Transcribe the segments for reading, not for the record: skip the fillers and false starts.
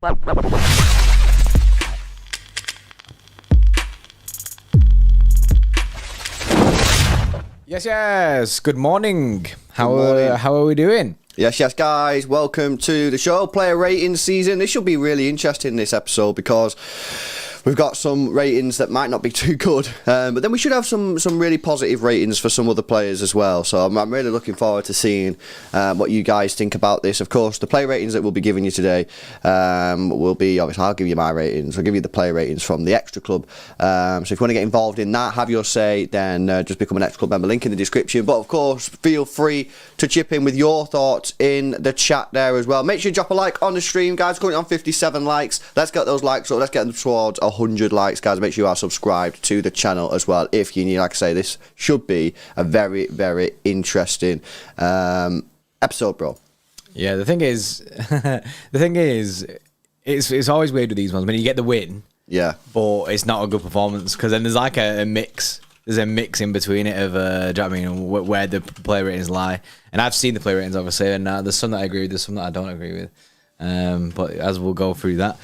Yes. Good morning. How are we doing? Yes, guys. Welcome to the show. Player rating season. This should be really interesting, this episode, because we've got some ratings that might not be too good, but then we should have some really positive ratings for some other players as well. So I'm really looking forward to seeing what you guys think about this. Of course, the player ratings that we'll be giving you today will be, obviously, I'll give you my ratings. I'll give you the player ratings from the Xtra Club. So if you want to get involved in that, have your say, then just become an Xtra Club member. Link in the description. But of course, feel free to chip in with your thoughts in the chat there as well. Make sure you drop a like on the stream, guys. Currently on 57 likes. Let's get those likes up. Let's get them towards 100 likes, guys. Make sure you are subscribed to the channel as well if you need. Like I say, this should be a very, very interesting episode, bro. Yeah, the thing is, it's always weird with these ones when you get the win. Yeah, but it's not a good performance because then there's like a mix. There's a mix in between it of, do you know what I mean, where the player ratings lie. And I've seen the player ratings, obviously, and there's some that I agree with, there's some that I don't agree with. But as we'll go through that.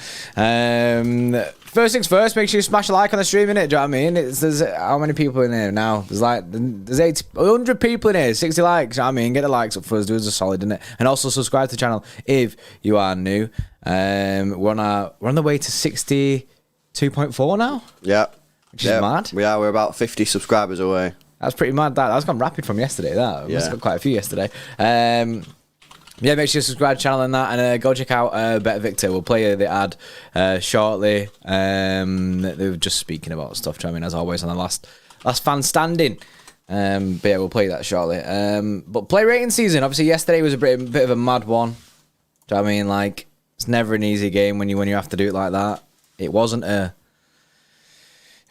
First things first, make sure you smash a like on the stream, innit? Do you know what I mean? There's how many people in here now? There's 100 people in here, 60 likes. You know what I mean? Get the likes up for us, do us a solid, innit? And also subscribe to the channel if you are new. We're on the way to 62.4 now. Yeah. Which is mad. We're about 50 subscribers away. That's pretty mad. That's gone rapid from yesterday. Must have got quite a few yesterday. Yeah, make sure you subscribe to the channel and that, and go check out BetVictor. We'll play the ad shortly. They were just speaking about stuff, do you know what I mean, as always, on the last fan standing. But yeah, we'll play that shortly. But play rating season, obviously yesterday was a bit of a mad one. Do you know what I mean? Like, it's never an easy game when you have to do it like that. It wasn't a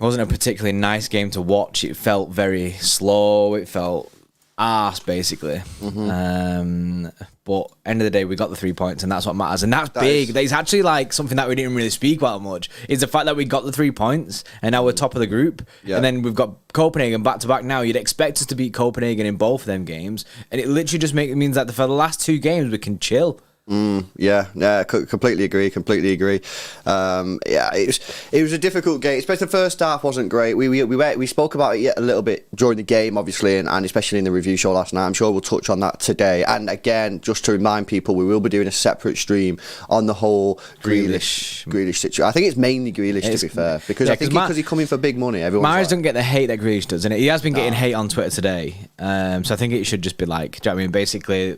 particularly nice game to watch. It felt very slow. It felt arse, basically. Mm-hmm. But end of the day, we got the 3 points, and that's what matters. And that's big. That's actually like something that we didn't really speak about much. Is the fact that we got the 3 points, and now we're top of the group. Yeah. And then we've got Copenhagen back to back now. You'd expect us to beat Copenhagen in both of them games, and it literally just means that for the last 2 games we can chill. Yeah, completely agree. Yeah, it was a difficult game, especially the first half wasn't great. We spoke about it a little bit during the game, obviously, and especially in the review show last night. I'm sure we'll touch on that today. And again, just to remind people, we will be doing a separate stream on the whole Grealish situation. I think it's mainly Grealish, to be fair, because I think because he's coming for big money. Mahrez doesn't get the hate that Grealish does, and he has been getting hate on Twitter today. So I think it should just be like, do you know what I mean? Basically,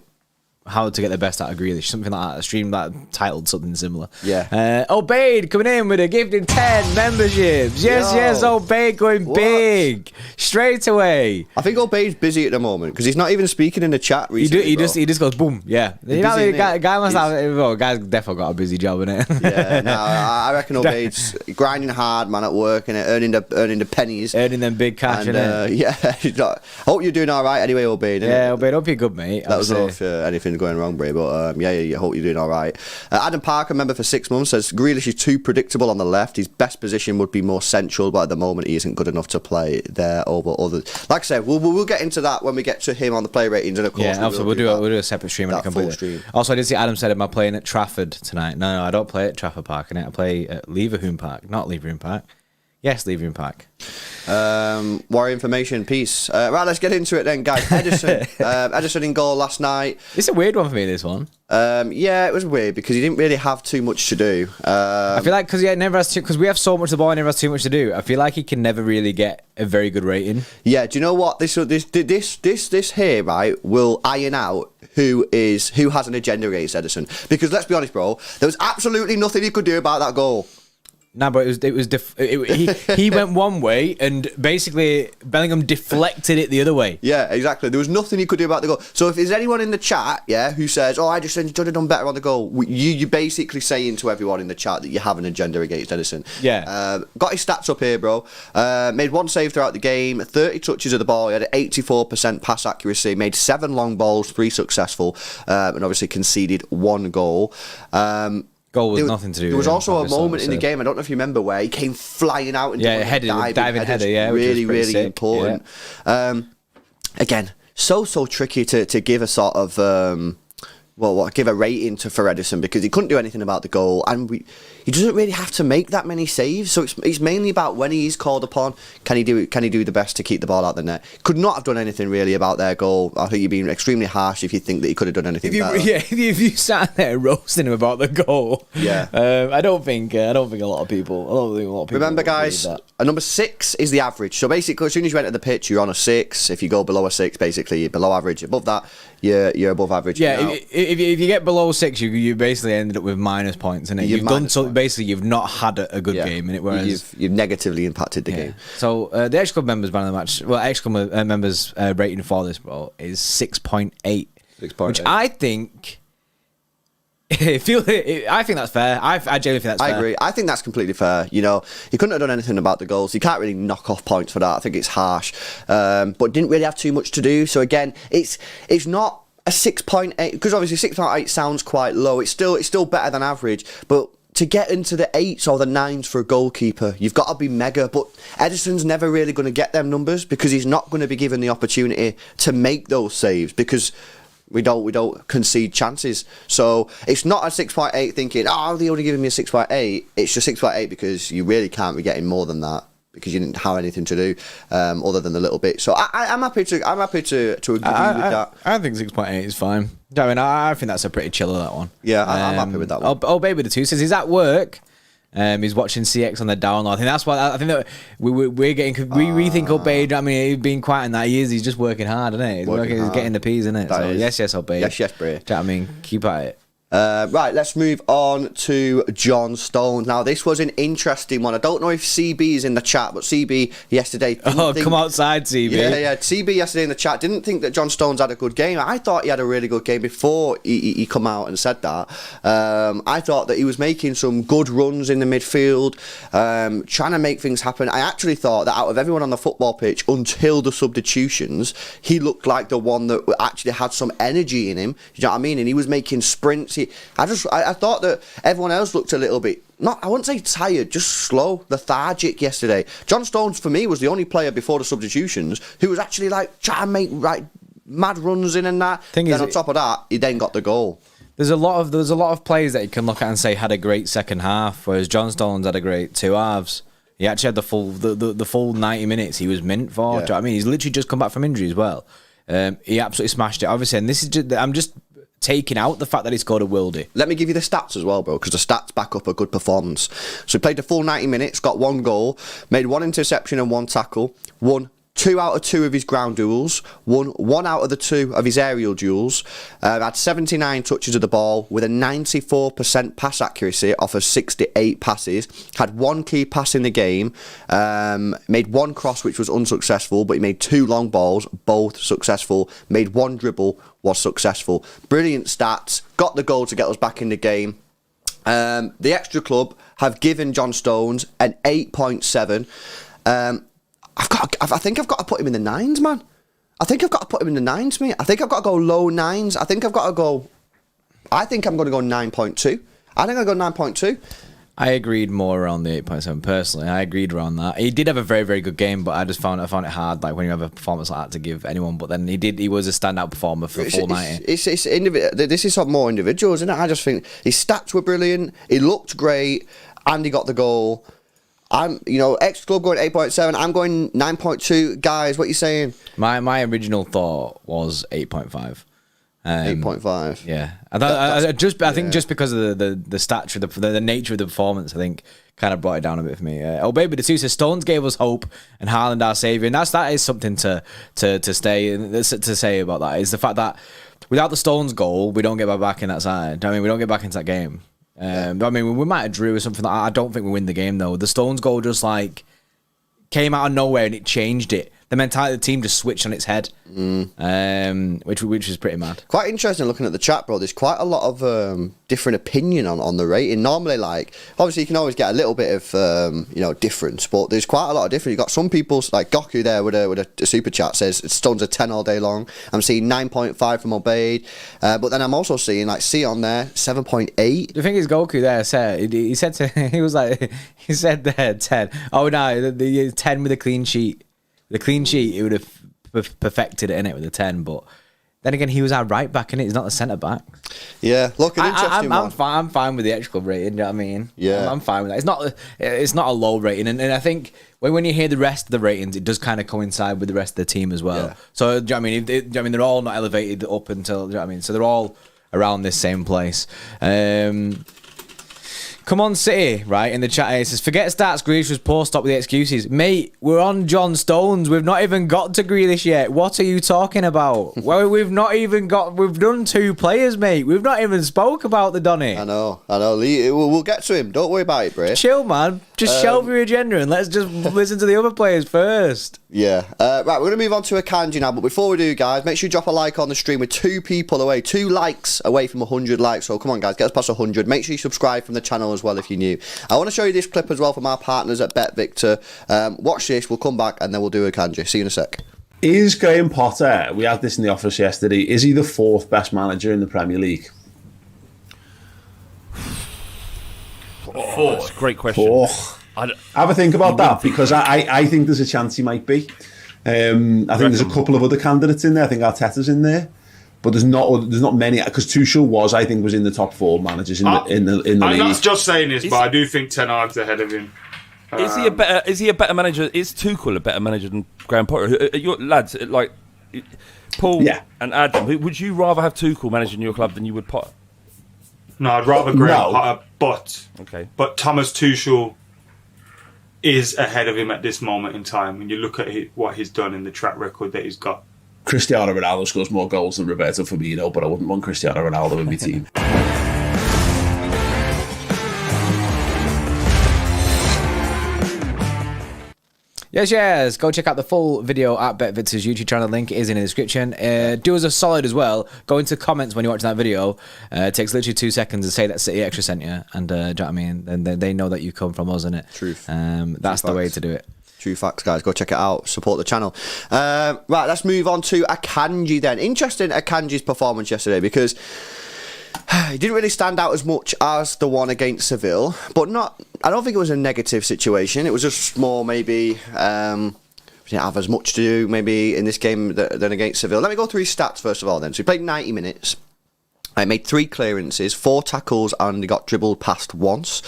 how to get the best out of Grealish, something like that. A stream that titled something similar. Yeah. Obeyed coming in with a gifted 10 memberships. Yes, Obeyed going big straight away. I think Obeyed's busy at the moment because he's not even speaking in the chat recently. He just goes boom. Yeah, guy must have. Guy's definitely got a busy job, innit? Yeah, no, I reckon Obeyed's grinding hard, man, at work and earning the pennies, earning them big cash, innit? Yeah. I hope you're doing all right anyway, Obeyed. Yeah, Obeyed, hope you're good, mate. That was all for anything going wrong, Bray, but I hope you're doing all right. Adam Parker, member for 6 months, says Grealish is too predictable on the left. His best position would be more central, but at the moment he isn't good enough to play there over others. Like I said, we'll get into that when we get to him on the play ratings, and of course, we'll do a separate stream on it. Also, I did see Adam said, "Am I playing at Trafford tonight?" No, I don't play at Trafford Park. I play at Leverhulme Park, not Leverhulme Park. Yes, Leverhulme Park. Warrior information, peace. Right, let's get into it then, guys. Ederson in goal last night. It's a weird one for me, this one. Yeah, it was weird because he didn't really have too much to do. I feel like because we have so much of the ball and never has too much to do. I feel like he can never really get a very good rating. Yeah, do you know what? This here, right, will iron out who has an agenda against Ederson. Because let's be honest, bro, there was absolutely nothing he could do about that goal. No, but he went one way and basically Bellingham deflected it the other way. Yeah, exactly. There was nothing he could do about the goal. So if there's anyone in the chat, who says, "Oh, I just should have done better on the goal," you're basically saying to everyone in the chat that you have an agenda against Ederson. Yeah. Got his stats up here, bro. Made 1 save throughout the game, 30 touches of the ball. He had an 84% pass accuracy. Made 7 long balls, 3 successful, and obviously conceded 1 goal. Goal was nothing to do with it. There was also a moment in the game, I don't know if you remember, where he came flying out and diving header, really important. Yeah. Again, so tricky to give a sort of give a rating for Ederson because he couldn't do anything about the goal, and he doesn't really have to make that many saves. So it's mainly about when he is called upon, can he do the best to keep the ball out the net? Could not have done anything really about their goal. I think you're being extremely harsh if you think that he could have done anything better. Yeah, if you sat there roasting him about the goal, I don't think a lot of people. Remember, guys, a number 6 is the average. So basically, as soon as you enter the pitch, you're on a 6. If you go below a 6, basically you're below average. Above that, you're above average. Yeah, if you get below 6, you basically ended up with minus points, and you've done something. Basically, you've not had a good game in it. Whereas you've negatively impacted the game. So the Xtra Club members man of the match, Xtra Club members rating for this bro is 6.8, which I think. I think that's fair. I genuinely think that's fair. I agree. I think that's completely fair. You know, he couldn't have done anything about the goals. You can't really knock off points for that. I think it's harsh, but didn't really have too much to do. So again, it's not a 6.8 because obviously 6.8 sounds quite low. It's still better than average, but to get into the 8s or the 9s for a goalkeeper, you've got to be mega. But Ederson's never really going to get them numbers because he's not going to be given the opportunity to make those saves because we don't concede chances. So it's not a 6.8 thinking, oh, they only giving me a 6.8. It's just 6.8 because you really can't be getting more than that because you didn't have anything to do other than a little bit. So I'm happy to agree with that. I think 6.8 is fine. I mean, I think that's a pretty chiller, that one. Yeah, I'm happy with that one. Oh, baby, the 2 says he's at work. He's watching CX on the download. I think that's why. I think that we're getting. We think Obey. I mean, he's being quiet in that he is. He's just working hard, isn't it? He's getting the P's, isn't it? So yes, Obey. Yes, Bray. I mean, keep at it. Right, let's move on to John Stones. Now, this was an interesting one. I don't know if CB is in the chat, but CB yesterday... come outside, CB. Yeah. CB yesterday in the chat didn't think that John Stones had a good game. I thought he had a really good game before he come out and said that. I thought that he was making some good runs in the midfield, trying to make things happen. I actually thought that out of everyone on the football pitch, until the substitutions, he looked like the one that actually had some energy in him. You know what I mean? And he was making sprints. I thought that everyone else looked a little bit, I wouldn't say tired, just slow, lethargic yesterday. John Stones, for me, was the only player before the substitutions who was actually trying to make mad runs in and that. Then on top of that, he then got the goal. There's a lot of players that you can look at and say had a great second half, whereas John Stones had a great 2 halves. He actually had the full 90 minutes he was mint for. Do you know what I mean? He's literally just come back from injury as well. He absolutely smashed it. Obviously, and this is I'm just taking out the fact that he scored a worldie. Let me give you the stats as well, bro, because the stats back up a good performance. So he played the full 90 minutes, got 1 goal, made 1 interception and 1 tackle, won 2 out of 2 of his ground duels, won 1 out of the 2 of his aerial duels, had 79 touches of the ball with a 94% pass accuracy off of 68 passes, had 1 key pass in the game, made 1 cross which was unsuccessful, but he made 2 long balls, both successful, made 1 dribble, was successful. Brilliant stats, got the goal to get us back in the game. The Xtra Club have given John Stones an 8.7. I think I've got to put him in the 9s, man. I think I've got to put him in the 9s, mate. I think I've got to go low 9s. I think I'm going to go 9.2. I think I'll go 9.2. I agreed more around the 8.7 personally. I agreed around that. He did have a very, very good game, but I found it hard, when you have a performance like that, to give anyone. But then he was a standout performer for the full 90. This is more individuals, isn't it? I just think his stats were brilliant. He looked great, and he got the goal. Xtra Club going 8.7. I'm going 9.2. Guys, what are you saying? My original thought was 8.5. 8.5. Yeah, I think just because of the stature, the nature of the performance, I think kind of brought it down a bit for me. Baby the 2 says Stones gave us hope and Haaland our saviour, and that is something to say about that. Is the fact that without the Stones goal, we don't get back in that side. I mean, we don't get back into that game. I mean, we might have drew or something. I don't think we win the game though. The Stones goal just came out of nowhere and it changed it. The mentality of the team just switched on its head, which is pretty mad. Quite interesting looking at the chat, bro. There's quite a lot of different opinion on the rating. Normally, obviously you can always get a little bit of difference, but there's quite a lot of difference. You've got some people like Goku there with a super chat says Stones are 10 all day long. I'm seeing 9.5 from Obeyed, but then I'm also seeing C on there 7.8. The thing is, Goku there said he said there 10. Oh no, the 10 with a clean sheet. The clean sheet, it would have perfected it in it with a 10, but Then again, he was our right back, and he's not the centre back. Yeah, look, an interesting one. I'm fine with the Xtra Club rating. You know what I mean? Yeah, I'm fine with that. It's not a low rating, and I think when you hear the rest of the ratings, it does kind of coincide with the rest of the team as well. Yeah. So do you know what I mean? They're all not elevated up until. Do you know what I mean? So they're all around this same place. Come on, City, right? In the chat here, it says, forget stats, Grealish was poor, stop with the excuses. Mate, we're on John Stones. We've not even got to Grealish yet. What are you talking about? Well, we've done 2 players, mate. We've not even spoke about the Donny. I know. We'll get to him. Don't worry about it, Bray. Chill, man. Just shelve your agenda and let's just listen to the other players first. Yeah. Right, we're going to move on to Akanji now, but before we do, guys, make sure you drop a like on the stream. We're 2 people away, 2 likes away from 100 likes. So come on, guys, get us past 100. Make sure you subscribe from the channel as well if you're new. I want to show you this clip as well from our partners at BetVictor. Watch this, we'll come back and then we'll do Akanji. See you in a sec. Is Graham Potter, we had this in the office yesterday, is he the 4th best manager in the Premier League? That's a great question. Have a think about that, because I think there's a chance he might be. I think there's a couple of other candidates in there. I think Arteta's in there, but there's not many, because Tuchel was in the top 4 managers in the league. I'm not just saying this, but I do think Ten Hag's ahead of him. Is he a better manager? Is Tuchel a better manager than Graham Potter? Your lads, like Paul and Adam, would you rather have Tuchel managing your club than you would Potter? No, I'd rather Graham Potter, but Thomas Tuchel is ahead of him at this moment in time when you look at what he's done in the track record that he's got. Cristiano Ronaldo scores more goals than Roberto Firmino, but I wouldn't want Cristiano Ronaldo in my team. Yes. Go check out the full video at BetVictor's YouTube channel. Link is in the description. Do us a solid as well. Go into comments when you're watching that video. It takes literally 2 seconds to say that City Extra sent you. And do you know what I mean? And they know that you come from us, innit? Truth. That's the way to do it. True facts, guys. Go check it out. Support the channel. Right, let's move on to Akanji then. Interesting Akanji's performance yesterday, because he didn't really stand out as much as the one against Seville, but I don't think it was a negative situation. It was just more maybe didn't have as much to do maybe in this game than against Seville. Let me go through his stats first of all then. So he played 90 minutes. I made 3 clearances, 4 tackles, and he got dribbled past once.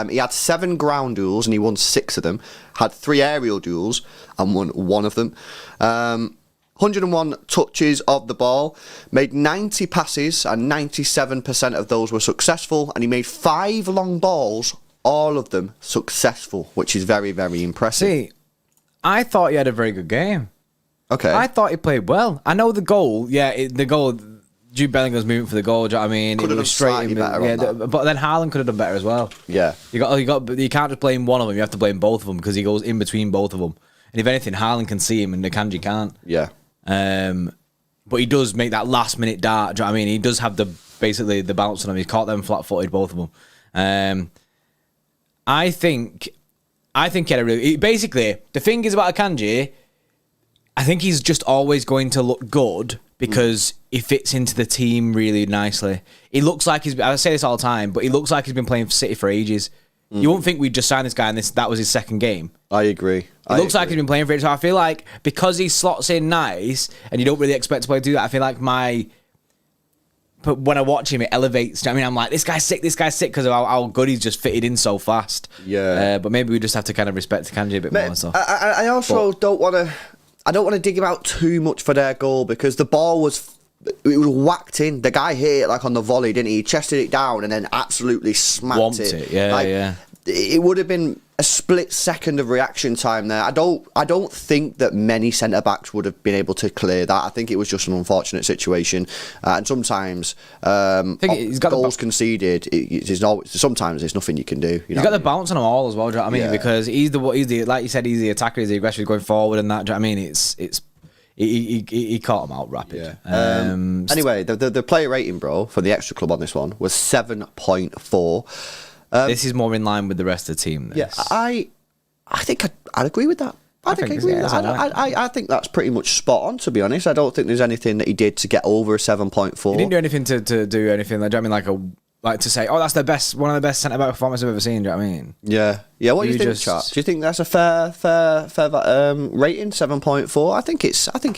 He had 7 ground duels and he won 6 of them. Had 3 aerial duels and won 1 of them. 101 touches of the ball, made 90 passes and 97% of those were successful, and he made 5 long balls, all of them successful, which is very, very impressive. See, I thought he had a very good game. Okay. I thought he played well. I know the goal, the goal, Jude Bellingham's moving for the goal, do you know what I mean? Could have done slightly better but then Haaland could have done better as well. Yeah. You can't just blame one of them, you have to blame both of them, because he goes in between both of them. And if anything, Haaland can see him and Akanji can't. Yeah. But he does make that last minute dart. Do you know what I mean? He does have basically the bounce on him. He caught them flat-footed, both of them. I think he had a really... Basically, the thing is about Akanji, I think he's just always going to look good because he fits into the team really nicely. He looks like I say this all the time, but he looks like he's been playing for City for ages. You won't think we'd just signed this guy and that was his second game. I agree. It looks like he's been playing for it. So I feel like because he slots in nice and you don't really expect to play to do that, I feel like but when I watch him, it elevates. I mean, I'm like, this guy's sick because of how good he's just fitted in so fast. Yeah. But maybe we just have to kind of respect Akanji a bit more. So. I also don't want to dig him out too much for their goal, because the ball was whacked in. The guy hit it like on the volley, didn't he? He chested it down and then absolutely smacked it. Yeah. It would have been a split second of reaction time there. I don't think that many centre backs would have been able to clear that. I think it was just an unfortunate situation, and sometimes goals conceded. Sometimes there's nothing you can do. He's got the bounce on them all as well. Do you know what I mean? Because he's the like you said, he's the attacker, he's the aggressive going forward, and that. Do you know what I mean? He caught him out rapid. Yeah. Anyway, the player rating, bro, for the Xtra Club on this one was 7.4. This is more in line with the rest of the team. Yeah, I think I'd agree with that. I think that's pretty much spot on, to be honest. I don't think there's anything that he did to get over a 7.4. He didn't do anything to do anything. Like, do you know what I mean? Like to say, that's one of the best centre back performances I've ever seen. Do you know what I mean? Yeah. What do you think, chat? Do you think that's a fair rating? 7.4. I think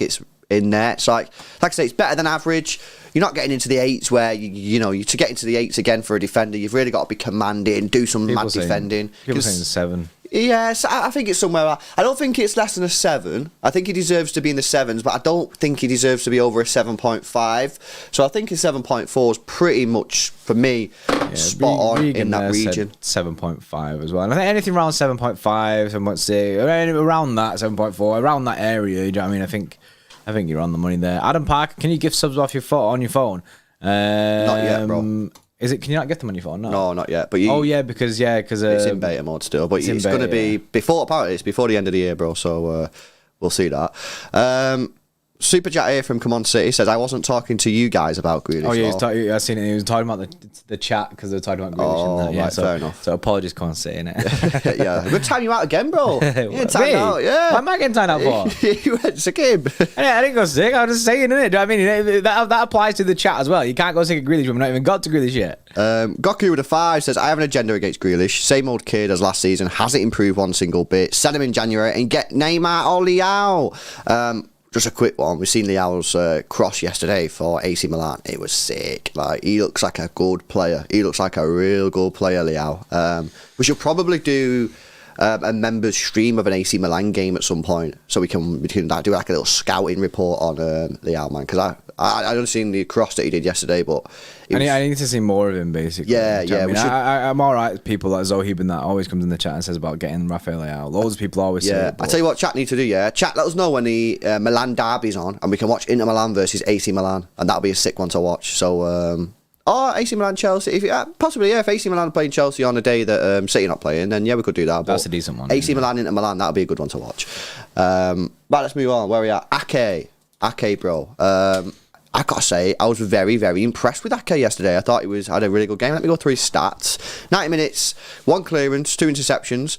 it's in there. It's like I say, it's better than average. You're not getting into the 8s where, to get into the 8s again for a defender, you've really got to be commanding, do some mad defending. People saying 7. Yes, I think it's somewhere. I don't think it's less than a 7. I think he deserves to be in the 7s, but I don't think he deserves to be over a 7.5. So I think a 7.4 is pretty much, for me, spot on in that region. 7.5 as well. And I think anything around 7.5, 7.6, around that, 7.4, around that area, you know what I mean? I think you're on the money there. Adam Parker, can you give subs off on your phone? Not yet, bro. Is it? Can you not get them on your phone? No, not yet. But because it's in beta mode still. But it's going to be before the end of the year, bro. So we'll see that. Super chat here from Come On City says, I wasn't talking to you guys about Grealish. Oh yeah, I've seen it. He was talking about the chat because they were talking about Grealish. Oh, and that. Right, fair enough. So apologies, Come On City, innit? Yeah, good time you out again, bro. Yeah, time out. Yeah. What am I getting time out for? You went sick him. I didn't go sick. I was just saying, innit? Do you know what I mean? That applies to the chat as well. You can't go sick at Grealish when we've not even got to Grealish yet. Goku with a 5 says, I have an agenda against Grealish. Same old kid as last season. Hasn't improved one single bit. Send him in January and get Neymar or Leao. Just a quick one. We've seen Leao's cross yesterday for AC Milan. It was sick. Like, he looks like a good player. He looks like a real good player, Leao. We should probably do a members stream of an AC Milan game at some point, so we can do like a little scouting report on Leao, man. Because I don't seen the cross that he did yesterday, but I need to see more of him, basically. Yeah. I'm all right with people like Zohib and that always comes in the chat and says about getting Rafael Leao. Loads of people always say it. I tell you what, chat need to do. Chat, let us know when the Milan derby's on, and we can watch Inter Milan versus AC Milan, and that'll be a sick one to watch. So. Or AC Milan Chelsea, if AC Milan are playing Chelsea on a day that City not playing, then we could do that. That's a decent one. AC Milan into Milan, that'll be a good one to watch. Right, let's move on. Where are we at? Ake, bro. I gotta say, I was very, very impressed with Ake yesterday. I thought he had a really good game. Let me go through his stats. 90 minutes, 1 clearance, 2 interceptions,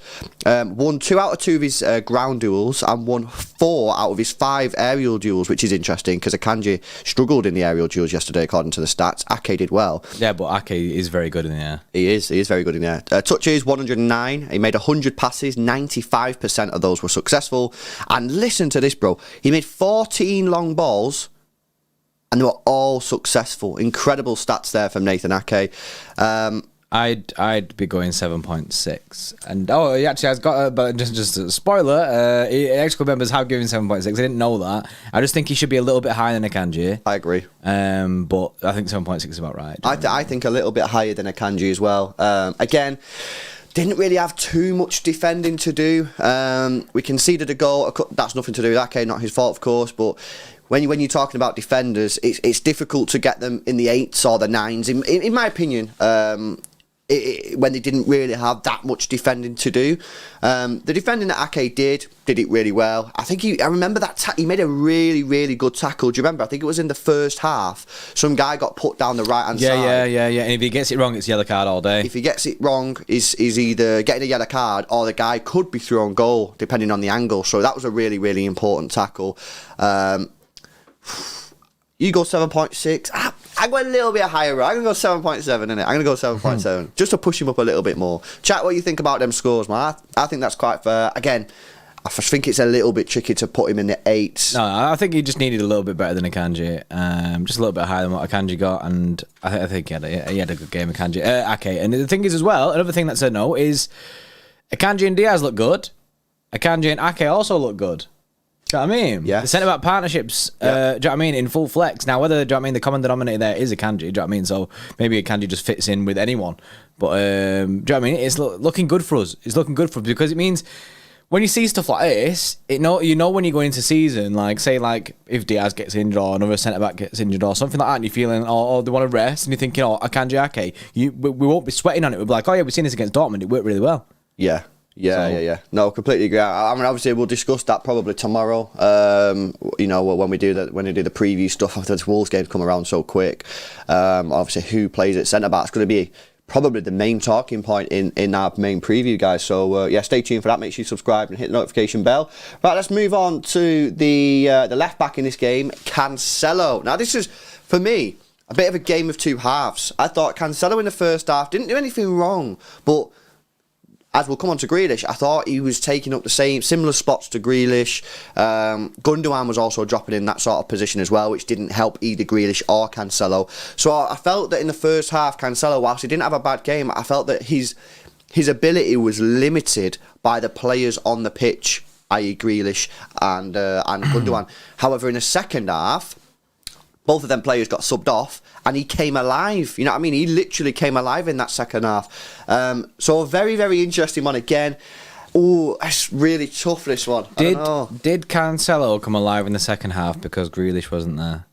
won 2 out of 2 of his ground duels, and won 4 out of his 5 aerial duels, which is interesting because Akanji struggled in the aerial duels yesterday, according to the stats. Ake did well. Yeah, but Ake is very good in the air. He is very good in the air. Touches, 109. He made 100 passes, 95% of those were successful. And listen to this, bro. He made 14 long balls, and they were all successful. Incredible stats there from Nathan Ake. I'd be going 7.6. And he actually has got but just a spoiler. Xtra Club members have given 7.6. I didn't know that. I just think he should be a little bit higher than Akanji. I agree. But I think 7.6 is about right. I think a little bit higher than Akanji as well. Again, didn't really have too much defending to do. We conceded a goal. That's nothing to do with Ake, not his fault, of course, but when you're talking about defenders, it's difficult to get them in the 8s or the 9s, in my opinion, when they didn't really have that much defending to do. The defending that Ake did it really well. I think I remember that he made a really, really good tackle. Do you remember? I think it was in the first half. Some guy got put down the right-hand side. Yeah. And if he gets it wrong, it's yellow card all day. If he gets it wrong, is either getting a yellow card or the guy could be through on goal, depending on the angle. So that was a really, really important tackle. You go 7.6. I go a little bit higher. I'm going to go 7.7, innit? I'm going to go 7.7. Just to push him up a little bit more. Chat, what you think about them scores, man? I think that's quite fair. Again, I think it's a little bit tricky to put him in the 8s. No, I think he just needed a little bit better than Akanji. Just a little bit higher than what Akanji got. And I think he had a good game, Akanji. Ake. And the thing is as well, another thing that's a no is Akanji and Diaz look good. Akanji and Ake also look good. Do you know what I mean? Yeah. The centre back partnerships, do you know what I mean, in full flex. Now, whether, do you know what I mean, the common denominator there is Akanji, do you know what I mean? So maybe Akanji just fits in with anyone. But, do you know what I mean? It's looking good for us. It's looking good for us because it means when you see stuff like this, you know when you're going into season, like, say, like, if Diaz gets injured or another centre back gets injured or something like that, and you're feeling, they want to rest, and you're thinking, Akanji, Ake, we won't be sweating on it. We'll be like, oh, yeah, we've seen this against Dortmund. It worked really well. Yeah. Yeah. No, completely agree. I mean, obviously, we'll discuss that probably tomorrow. When we do the preview stuff after this Wolves game come around so quick. Obviously, who plays at centre back is going to be probably the main talking point in our main preview, guys. So stay tuned for that. Make sure you subscribe and hit the notification bell. Right, let's move on to the left back in this game, Cancelo. Now, this is for me a bit of a game of two halves. I thought Cancelo in the first half didn't do anything wrong, but as we'll come on to Grealish, I thought he was taking up the similar spots to Grealish. Gundogan was also dropping in that sort of position as well, which didn't help either Grealish or Cancelo. So I felt that in the first half, Cancelo, whilst he didn't have a bad game, I felt that his ability was limited by the players on the pitch, i.e. Grealish and Gundogan. However, in the second half, both of them players got subbed off and he came alive. You know what I mean? He literally came alive in that second half. So a very, very interesting one again. Oh, it's really tough, this one. Did Cancelo come alive in the second half because Grealish wasn't there?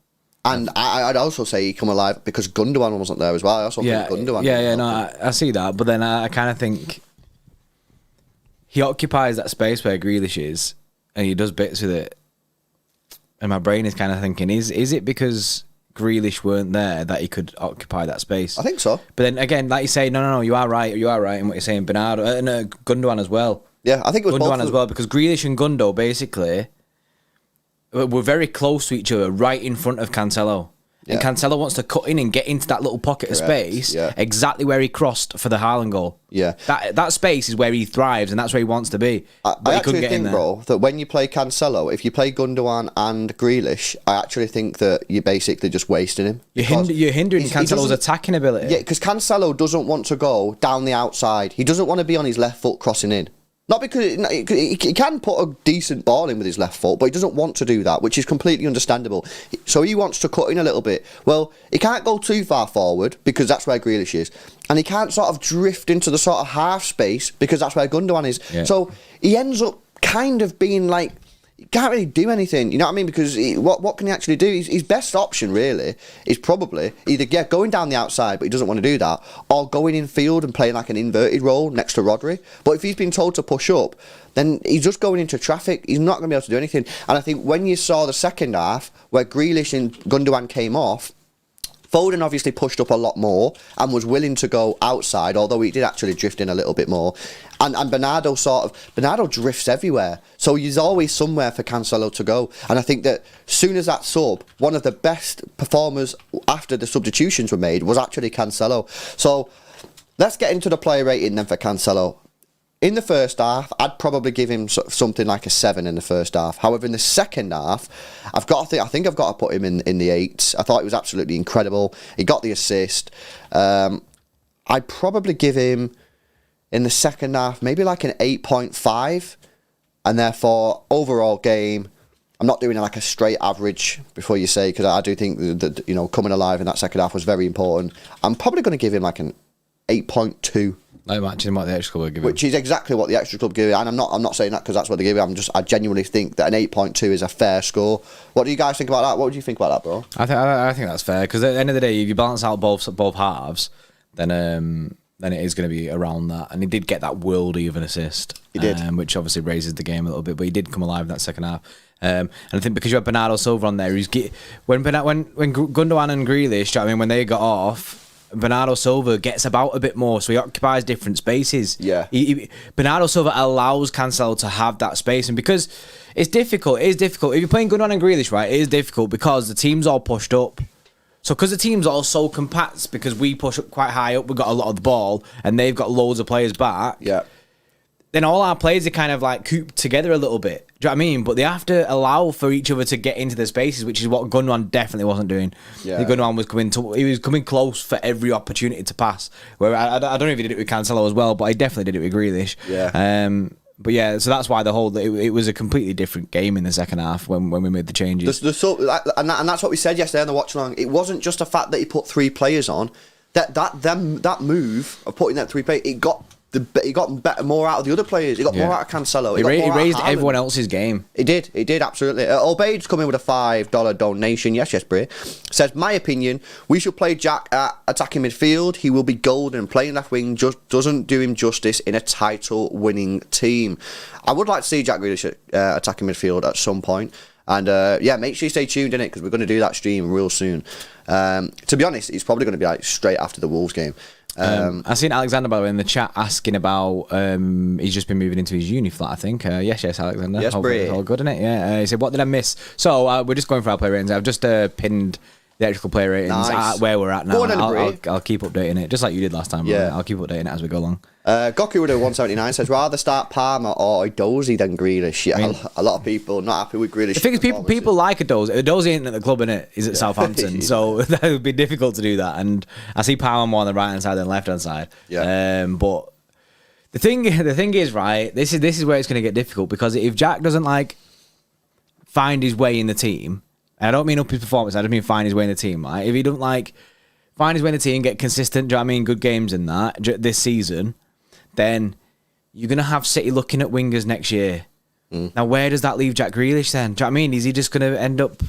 And I'd also say he come alive because Gundogan wasn't there as well. I also think Gundogan. I see that. But then I kind of think he occupies that space where Grealish is and he does bits with it. And my brain is kind of thinking, is it because Grealish weren't there that he could occupy that space? I think so. But then again, like you say, no, you are right in what you're saying. Bernardo and Gundogan as well. Yeah, I think it was Gundogan as well, because Grealish and Gundo basically were very close to each other, right in front of Cancelo. Yeah. And Cancelo wants to cut in and get into that little pocket of space, exactly where he crossed for the Haaland goal. Yeah, that space is where he thrives, and that's where he wants to be. But he couldn't get in there. Bro, that when you play Cancelo, if you play Gundogan and Grealish, I actually think that you're basically just wasting him. You're hindering Cancelo's attacking ability. Yeah, because Cancelo doesn't want to go down the outside. He doesn't want to be on his left foot crossing in. Not because he can put a decent ball in with his left foot, but he doesn't want to do that, which is completely understandable. So he wants to cut in a little bit. Well, he can't go too far forward because that's where Grealish is. And he can't sort of drift into the sort of half space because that's where Gundogan is. Yeah. So he ends up kind of being like, he can't really do anything, you know what I mean? Because what can he actually do? His best option, really, is probably either going down the outside, but he doesn't want to do that, or going in field and playing like an inverted role next to Rodri. But if he's been told to push up, then he's just going into traffic. He's not going to be able to do anything. And I think when you saw the second half, where Grealish and Gundogan came off, Foden obviously pushed up a lot more and was willing to go outside, although he did actually drift in a little bit more. And Bernardo drifts everywhere. So he's always somewhere for Cancelo to go. And I think that soon as that sub, one of the best performers after the substitutions were made was actually Cancelo. So let's get into the player rating then for Cancelo. In the first half, I'd probably give him something like a 7 in the first half. However, in the second half, I think I've got to put him in the 8s. I thought he was absolutely incredible. He got the assist. I'd probably give him, in the second half, maybe like an 8.5. And therefore, overall game, I'm not doing like a straight average before you say, because I do think that coming alive in that second half was very important. I'm probably going to give him like an 8.2. Like matching what the Xtra Club give him. Which is exactly what the Xtra Club give him. And I'm not saying that because that's what they give him. I genuinely think that an 8.2 is a fair score. What do you guys think about that? What would you think about that, bro? I think that's fair, because at the end of the day, if you balance out both halves, then it is going to be around that. And he did get that worldie of an assist. He did. Which obviously raises the game a little bit, but he did come alive in that second half. And I think because you have Bernardo Silva on there, when Gundogan and Grealish, you know what I mean, when they got off, Bernardo Silva gets about a bit more, so he occupies different spaces. Yeah. Bernardo Silva allows Cancelo to have that space, and because it is difficult. If you're playing Gundogan and Grealish, right, it is difficult because the team's all pushed up. So because the team's all so compact, because we push up quite high up, we've got a lot of the ball, and they've got loads of players back. Yeah. Then all our players are kind of like cooped together a little bit. Do you know what I mean? But they have to allow for each other to get into the spaces, which is what Gundogan definitely wasn't doing. Yeah. Gundogan was coming close for every opportunity to pass. Where I don't know if he did it with Cancelo as well, but I definitely did it with Grealish. Yeah. But yeah, so that's why it was a completely different game in the second half when we made the changes. And that's what we said yesterday on the watch along. It wasn't just the fact that he put 3 players on. That move of putting that 3 players, he got more out of the other players. He got more out of Cancelo. He raised everyone else's game. He did, absolutely. Obeid's come in with a $5 donation. Yes, Bray. Says, my opinion, we should play Jack at attacking midfield. He will be golden. Playing left wing just doesn't do him justice in a title-winning team. I would like to see Jack Grealish attacking midfield at some point. And make sure you stay tuned in it, because we're going to do that stream real soon. To be honest, it's probably going to be like straight after the Wolves game. I've seen Alexander, by the way, in the chat asking about he's just been moving into his uni flat, I think. Yes, Alexander. Yes, all good, isn't it? Yeah. He said, what did I miss? So we're just going for our player ratings. I've just pinned the actual player ratings at where we're at now. I'll keep updating it, just like you did last time. Yeah. I'll keep updating it as we go along. Goku Widow 179 says, rather start Palmer or Edozie than Grealish. Yeah, I mean, a lot of people not happy with Grealish. The thing is, people like Edozie. Edozie ain't at the club, innit? He's at Southampton, so that would be difficult to do that. And I see Palmer more on the right hand side than the left hand side. Yeah. But the thing is, right, this is where it's going to get difficult, because if Jack doesn't find his way in the team, and I don't mean up his performance, I just mean find his way in the team, right? If he don't find his way in the team, get consistent, do you know what I mean, good games in that this season, then you're going to have City looking at wingers next year. Now, where does that leave Jack Grealish then? Do you know what I mean? Is he just going to end up...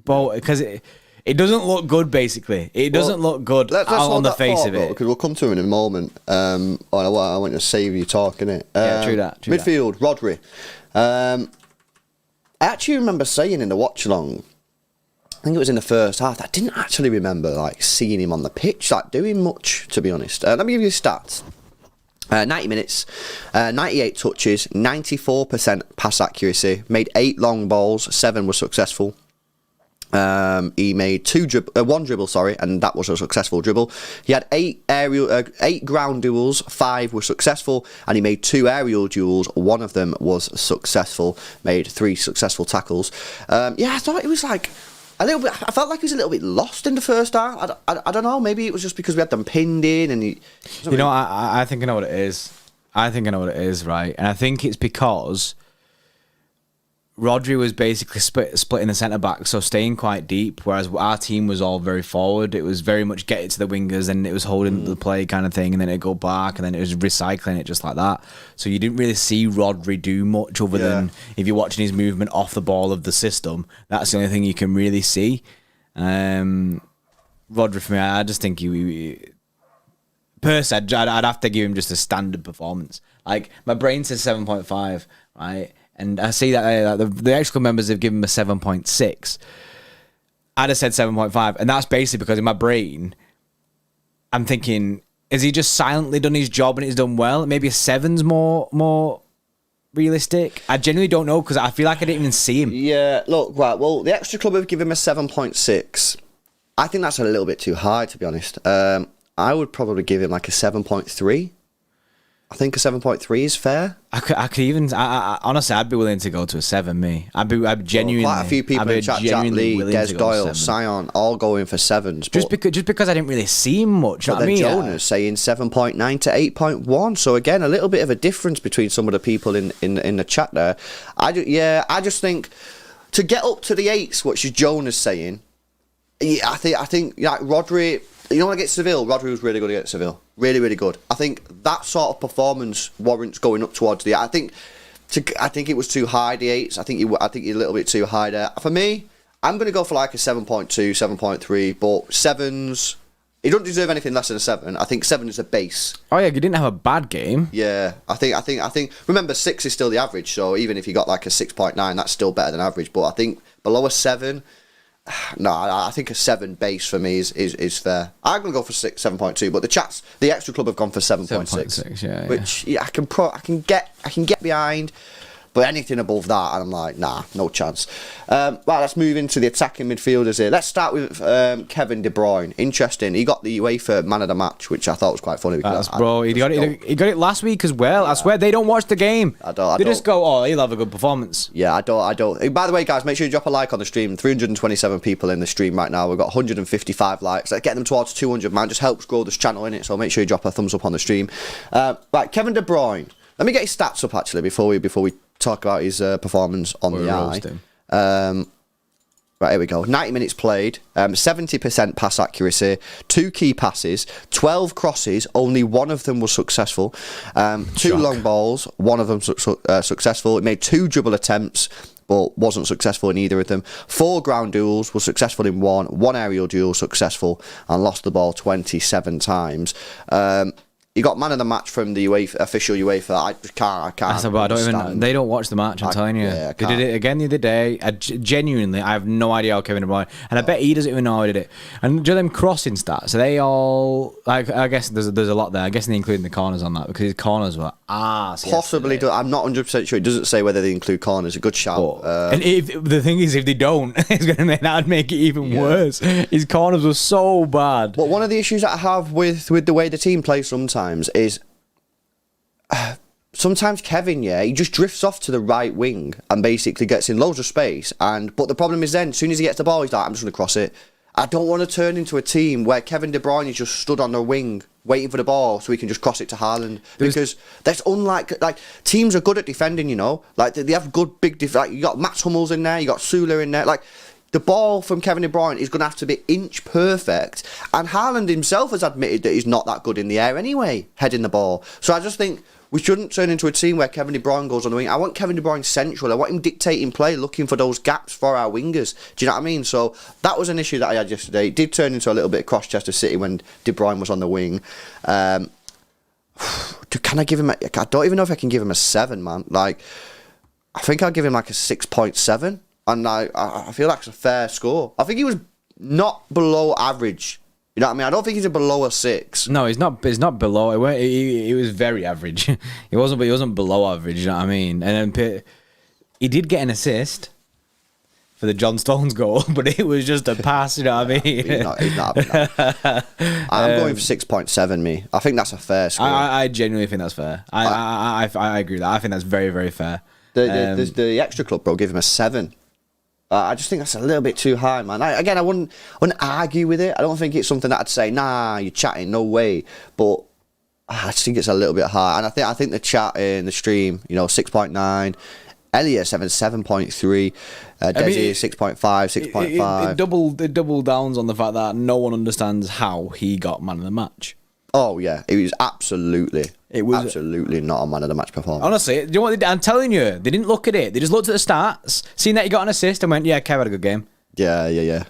Because it doesn't look good, basically. It doesn't look good on the face of it. Because we'll come to him in a moment. I want to save you talking it. Yeah, true that. Midfield, Rodri. I actually remember saying in the watch-along, I think it was in the first half, I didn't actually remember seeing him on the pitch, doing much, to be honest. Let me give you the stats. 90 minutes, 98 touches, 94% pass accuracy, made 8 long balls, 7 were successful. He made one dribble, and that was a successful dribble. He had 8 ground duels, 5 were successful, and he made 2 aerial duels. 1 of them was successful. Made 3 successful tackles. I thought it was a little bit. I felt like he was a little bit lost in the first half. I don't know. Maybe it was just because we had them pinned in, and I think I know what it is. Right? And I think it's because Rodri was basically splitting the centre back, so staying quite deep, whereas our team was all very forward. It was very much get it to the wingers, and it was holding the play kind of thing, and then it'd go back, and then it was recycling it just like that. So you didn't really see Rodri do much other than if you're watching his movement off the ball of the system. That's the only thing you can really see. Rodri, for me, I just think personally, I'd have to give him just a standard performance. My brain says 7.5, right? And I see that the Xtra Club members have given him a 7.6. I'd have said 7.5. And that's basically because in my brain, I'm thinking, has he just silently done his job and he's done well? Maybe a 7's more realistic. I genuinely don't know, because I feel like I didn't even see him. Yeah, look, right. Well, the Xtra Club have given him a 7.6. I think that's a little bit too high, to be honest. I would probably give him a 7.3. I think a 7.3 is fair. I could even. Honestly, I'd be willing to go to a 7. I'd genuinely. Quite a few people in chat. Jack Lee, Des Doyle, Sion, all going for 7s. Just because I didn't really see him much. But then Jonas saying 7.9 to 8.1. So again, a little bit of a difference between some of the people in the chat there. I just think to get up to the 8s, which is Jonas saying. Yeah, I think Rodri. You know, against Seville, Rodri was really good against Seville. Really, really good. I think that sort of performance warrants going up towards the. I think it was too high, the 8s. I think you're a little bit too high there. For me, I'm going to go for a 7.2, 7.3. But 7s, he doesn't deserve anything less than a 7. I think 7 is a base. Oh yeah, you didn't have a bad game. Yeah, I think. Remember, 6 is still the average. So even if you got a 6.9, that's still better than average. But I think below a 7. No, I think a 7 base for me is fair. I'm going to go for 7.2, but the Xtra Club have gone for 7.6, which I can get behind. But anything above that, and I'm like, nah, no chance. Right, let's move into the attacking midfielders here. Let's start with Kevin De Bruyne. Interesting. He got the UEFA Man of the Match, which I thought was quite funny. Because he got it last week as well. I swear, they don't watch the game. They just go, oh, he'll have a good performance. Yeah, I don't. By the way, guys, make sure you drop a like on the stream. 327 people in the stream right now. We've got 155 likes. Let's get them towards 200, man. Just helps grow this channel, innit? So make sure you drop a thumbs up on the stream. Right, Kevin De Bruyne. Let me get his stats up, actually, before we talk about his performance on the eye. Right, here we go. 90 minutes played, 70% pass accuracy, 2 key passes, 12 crosses, only 1 of them was successful, 2 long balls, 1 of them successful. It made 2 dribble attempts, but wasn't successful in either of them. 4 ground duels, was successful in 1 aerial duel successful, and lost the ball 27 times. He got man of the match from the UEFA, official UEFA. I can't. I don't even. They don't watch the match. I'm telling you. Yeah, they did it again the other day. Genuinely, I have no idea how Kevin De Bruyne, and I bet he doesn't even know how he did it. And do them crossing stats? So they all, like, I guess there's a lot there. I guess they including the corners on that because his corners were arse. Possibly. I'm not 100% sure. It doesn't say whether they include corners. A good shout. And if the thing is, if they don't, it's gonna make it even worse. His corners were so bad. But one of the issues that I have with the way the team plays sometimes is sometimes Kevin, he just drifts off to the right wing and basically gets in loads of space. But the problem is then, as soon as he gets the ball, he's like, I'm just going to cross it. I don't want to turn into a team where Kevin De Bruyne is just stood on the wing waiting for the ball so he can just cross it to Haaland. Because that's unlike, like, teams are good at defending, you know. Like, they have good big like, you got Mats Hummels in there, you got Sula in there. Like, the ball from Kevin De Bruyne is going to have to be inch perfect. And Haaland himself has admitted that he's not that good in the air anyway, heading the ball. So I just think we shouldn't turn into a team where Kevin De Bruyne goes on the wing. I want Kevin De Bruyne central. I want him dictating play, looking for those gaps for our wingers. Do you know what I mean? So that was an issue that I had yesterday. It did turn into a little bit of cross-Chester City when De Bruyne was on the wing. Can I give him I don't even know if I can give him a 7, man. Like, I think I'll give him like a 6.7. And I feel like it's a fair score. I think he was not below average. You know what I mean? I don't think he's below a 6. No, he's not. He's not below. He was very average. He wasn't below average. You know what I mean? And then he did get an assist for the John Stones goal, but it was just a pass. You know what I mean? He's not I'm going for 6.7. Me, I think that's a fair score. I genuinely think that's fair. I agree with that. I think that's very, very fair. The Xtra Club, bro, give him a 7. I just think that's a little bit too high, man. I wouldn't argue with it. I don't think it's something that I'd say, nah, you're chatting, no way. But I just think it's a little bit high. And I think the chat in the stream, 6.9. Elliot 7.3. Desi 6.5, 6.5. It double downs on the fact that no one understands how he got man of the match. Oh yeah, it was absolutely not a man of the match performance. Honestly, do you know what I'm telling you? They didn't look at it. They just looked at the stats, seen that he got an assist, and went, "Yeah, Kev had a good game." Yeah.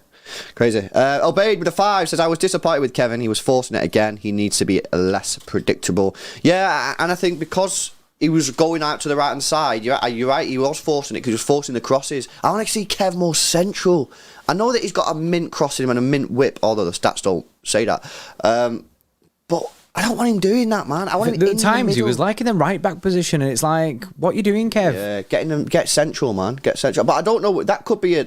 Crazy. Obeyed with a 5 says, I was disappointed with Kevin. He was forcing it again. He needs to be less predictable. Yeah, and I think because he was going out to the right hand side, you're right. He was forcing it because he was forcing the crosses. I want to see Kev more central. I know that he's got a mint crossing and a mint whip, although the stats don't say that. But I don't want him doing that, man. I want him in the middle. He was like in the right back position, and it's like, what are you doing, Kev? Yeah, get central, man. Get central. But I don't know. That could be a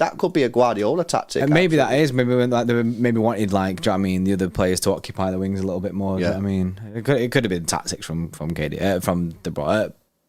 Guardiola tactic. And maybe that is. Maybe when they wanted, like, do you know what I mean, the other players to occupy the wings a little bit more. Yeah. Do you know what I mean, it could have been tactics from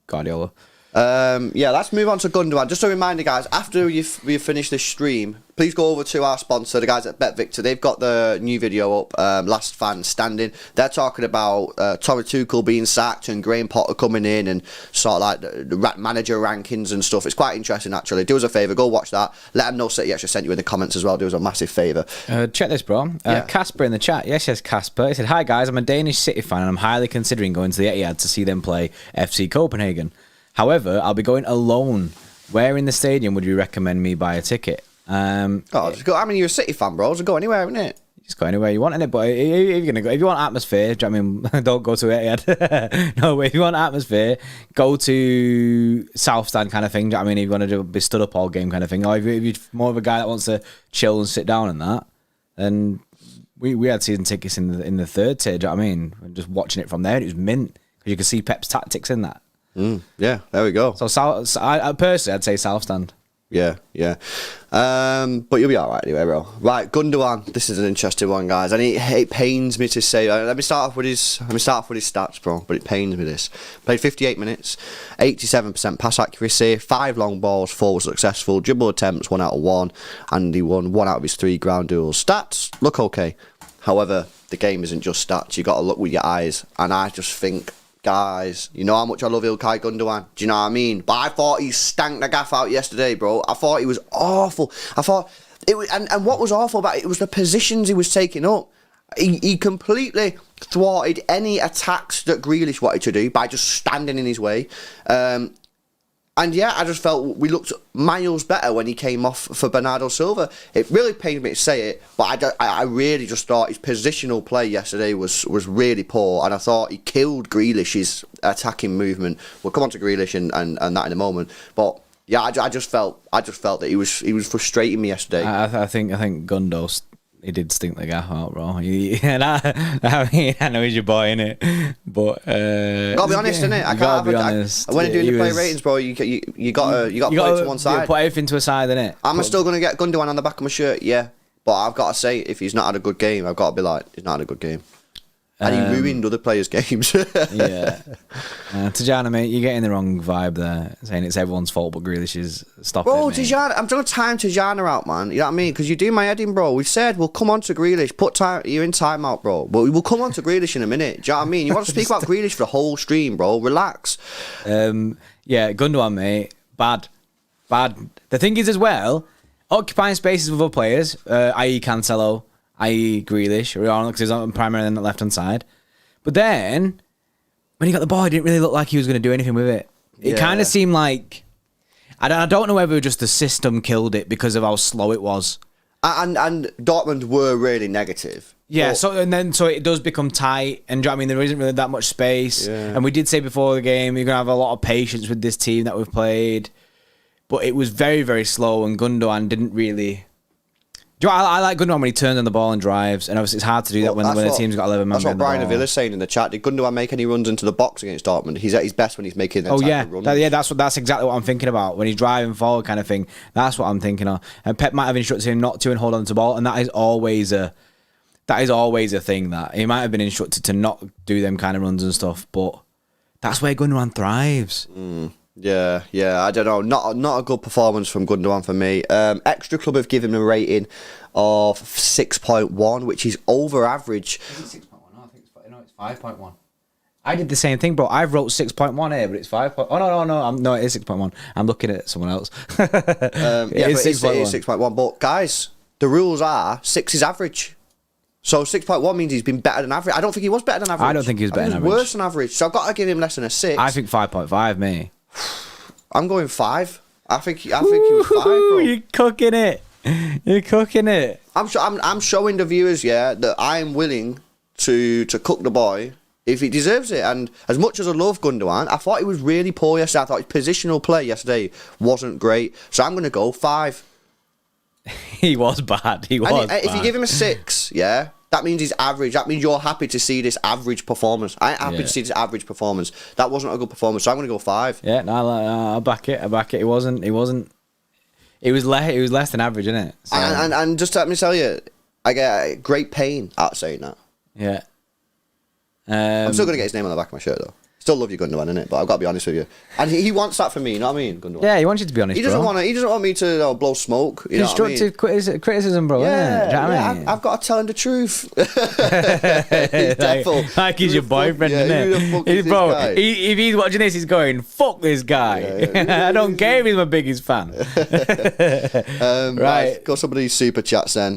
Guardiola. Let's move on to Gundogan. Just a reminder, guys, after we finish this stream, please go over to our sponsor, the guys at BetVictor. They've got the new video up, Last Fan Standing. They're talking about Thomas Tuchel being sacked and Graham Potter coming in and sort of like the manager rankings and stuff. It's quite interesting, actually. Do us a favour, go watch that. Let them know City actually sent you in the comments as well. Do us a massive favour. Check this, bro. Casper in the chat. Yes, Casper. He said, "Hi, guys. I'm a Danish City fan and I'm highly considering going to the Etihad to see them play FC Copenhagen. However, I'll be going alone. Where in the stadium would you recommend me buy a ticket?" Just go. I mean, you're a City fan, bro. So go anywhere, isn't it? Just go anywhere you want, innit? But if you're gonna go, if you want atmosphere, do you know what I mean? Don't go to Etihad. No, if you want atmosphere, go to South Stand kind of thing. Do you know what I mean? If you want to be stood up all game kind of thing, or if you're more of a guy that wants to chill and sit down and that, then we had season tickets in the third tier. Do you know what I mean? Just watching it from there, it was mint because you could see Pep's tactics in that. Yeah, there we go. So I personally, I'd say South Stand. Yeah. But you'll be all right anyway, bro. Right, Gundogan. This is an interesting one, guys, and it pains me to say. Let me start off with his stats, bro. But it pains me. This played 58 minutes, 87% pass accuracy, 5 long balls, 4 were successful, dribble attempts 1 out of 1, and he won 1 out of his 3 ground duels. Stats look okay. However, the game isn't just stats. You got to look with your eyes, and I just think, guys, you know how much I love Ilkay Gundogan. Do you know what I mean? But I thought he stank the gaff out yesterday, bro. I thought he was awful. I thought it was, and what was awful about it was the positions he was taking up. He completely thwarted any attacks that Grealish wanted to do by just standing in his way. And yeah, I just felt we looked miles better when he came off for Bernardo Silva. It really pained me to say it, but I really just thought his positional play yesterday was really poor, and I thought he killed Grealish's attacking movement. We'll come on to Grealish and that in a moment, but yeah, I just felt that he was frustrating me yesterday. I think Gundos. He did stink the gaff out, bro. And I know he's your boy, innit? But gotta be honest, innit? I can't be honest. When you're doing the player ratings, bro, you gotta put it to one side. Put everything to a side, innit? I'm still gonna get Gundogan on the back of my shirt, yeah. But I've got to say, if he's not had a good game, I've got to be like, he's not had a good game. And he ruined other players' games. Yeah. Tajana, mate, you're getting the wrong vibe there, saying it's everyone's fault, but Grealish is stopping. Bro, Tajana, I'm trying to time Tajana out, man. You know what I mean? Because you do my head in, bro. We said we'll come on to Grealish. You're in timeout, bro. But we'll come on to Grealish in a minute. Do you know what I mean? You want to speak about Grealish for the whole stream, bro. Relax. Yeah, Gundogan, mate. Bad. The thing is, as well, occupying spaces with other players, i.e. Cancelo, i.e. Grealish, because he's on primarily on the left-hand side. But then, when he got the ball, it didn't really look like he was going to do anything with it. It kind of seemed like... I don't know whether just the system killed it because of how slow it was. And Dortmund were really negative. Yeah, so it does become tight, and do you know what I mean? There isn't really that much space. Yeah. And we did say before the game, you're going to have a lot of patience with this team that we've played. But it was very, very slow, and Gundogan didn't really... Do you know, I like Gundogan when he turns on the ball and drives, and obviously it's hard to do that when the team's got 11 men. That's what Brian Avila's saying in the chat. Did Gundogan make any runs into the box against Dortmund? He's at his best when he's making that type of run. That's exactly what I'm thinking about. When he's driving forward kind of thing, that's what I'm thinking of. And Pep might have instructed him not to and hold on to the ball, and that is always a thing that he might have been instructed to not do them kind of runs and stuff, but that's where Gundogan thrives. Yeah, I don't know. Not a good performance from Gundogan for me. Xtra Club have given him a rating of 6.1, which is over average. Is it 6.1? No, I think it's 5.1. I did the same thing, bro. I wrote 6.1 here, but it's 5. Oh no, it is 6.1. I'm looking at someone else. It is 6.1. But guys, the rules are 6 is average. So 6.1 means he's been better than average. I don't think he was better than average. I don't think he was better than average. Worse than average. So I've got to give him less than a 6. I think 5.5, me. I'm going 5. I think he was 5, bro. You're cooking it. I'm showing the viewers, that I'm willing to cook the boy if he deserves it. And as much as I love Gundogan, I thought he was really poor yesterday. I thought his positional play yesterday wasn't great. So I'm going to go 5. He was bad. If you give him a 6, that means he's average. That means you're happy to see this average performance. I'm happy to see this average performance. That wasn't a good performance, so I'm going to go 5. Yeah, no, I'll back it. It wasn't. It was less than average, isn't it? So. And just let me tell you, I get great pain out saying that. Yeah. I'm still going to get his name on the back of my shirt, though. Still love you, Gundogan, innit? But I've got to be honest with you. And he wants that for me, you know what I mean, Gundogan? Yeah, he wants you to be honest, He doesn't want me to blow smoke. You Constructive criticism, bro. Yeah, you know what I mean? I've got to tell him the truth. Like he's your boyfriend, isn't it? Bro, if he's watching this, he's going, fuck this guy. I don't care if he's my biggest fan. Right, got some of these super chats then.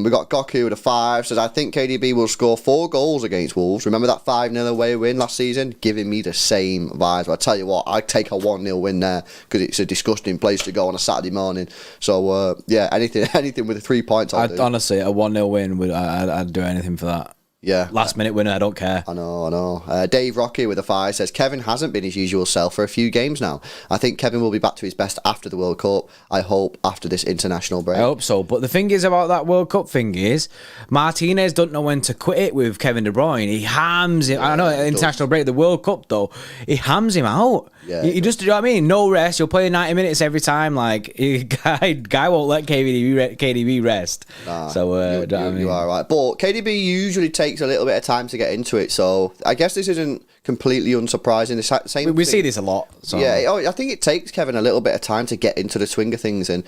We got Goku with a 5, says, I think KDB will score 4 goals against Wolves. Remember that 5-0 away win last season? Giving me the same vibes. But I tell you what, I'd take a 1-0 win there because it's a disgusting place to go on a Saturday morning. So anything with the 3 points. Honestly, a 1-0 win I'd do anything for that. Yeah. Last minute winner, I don't care. I know. Dave Rocky with a 5 says, Kevin hasn't been his usual self for a few games now. I think Kevin will be back to his best after the World Cup. I hope after this international break. I hope so. But the thing is about that World Cup thing is, Martinez don't know when to quit it with Kevin De Bruyne. He hams him. I know, international break, the World Cup though, he hams him out. Yeah, you just, you know what I mean? No rest. You'll play 90 minutes every time. Like, guy won't let KDB rest. Nah, so, you are right. But KDB usually takes a little bit of time to get into it. So I guess this isn't completely unsurprising. The same we see this a lot. So. Yeah, I think it takes Kevin a little bit of time to get into the swing of things. And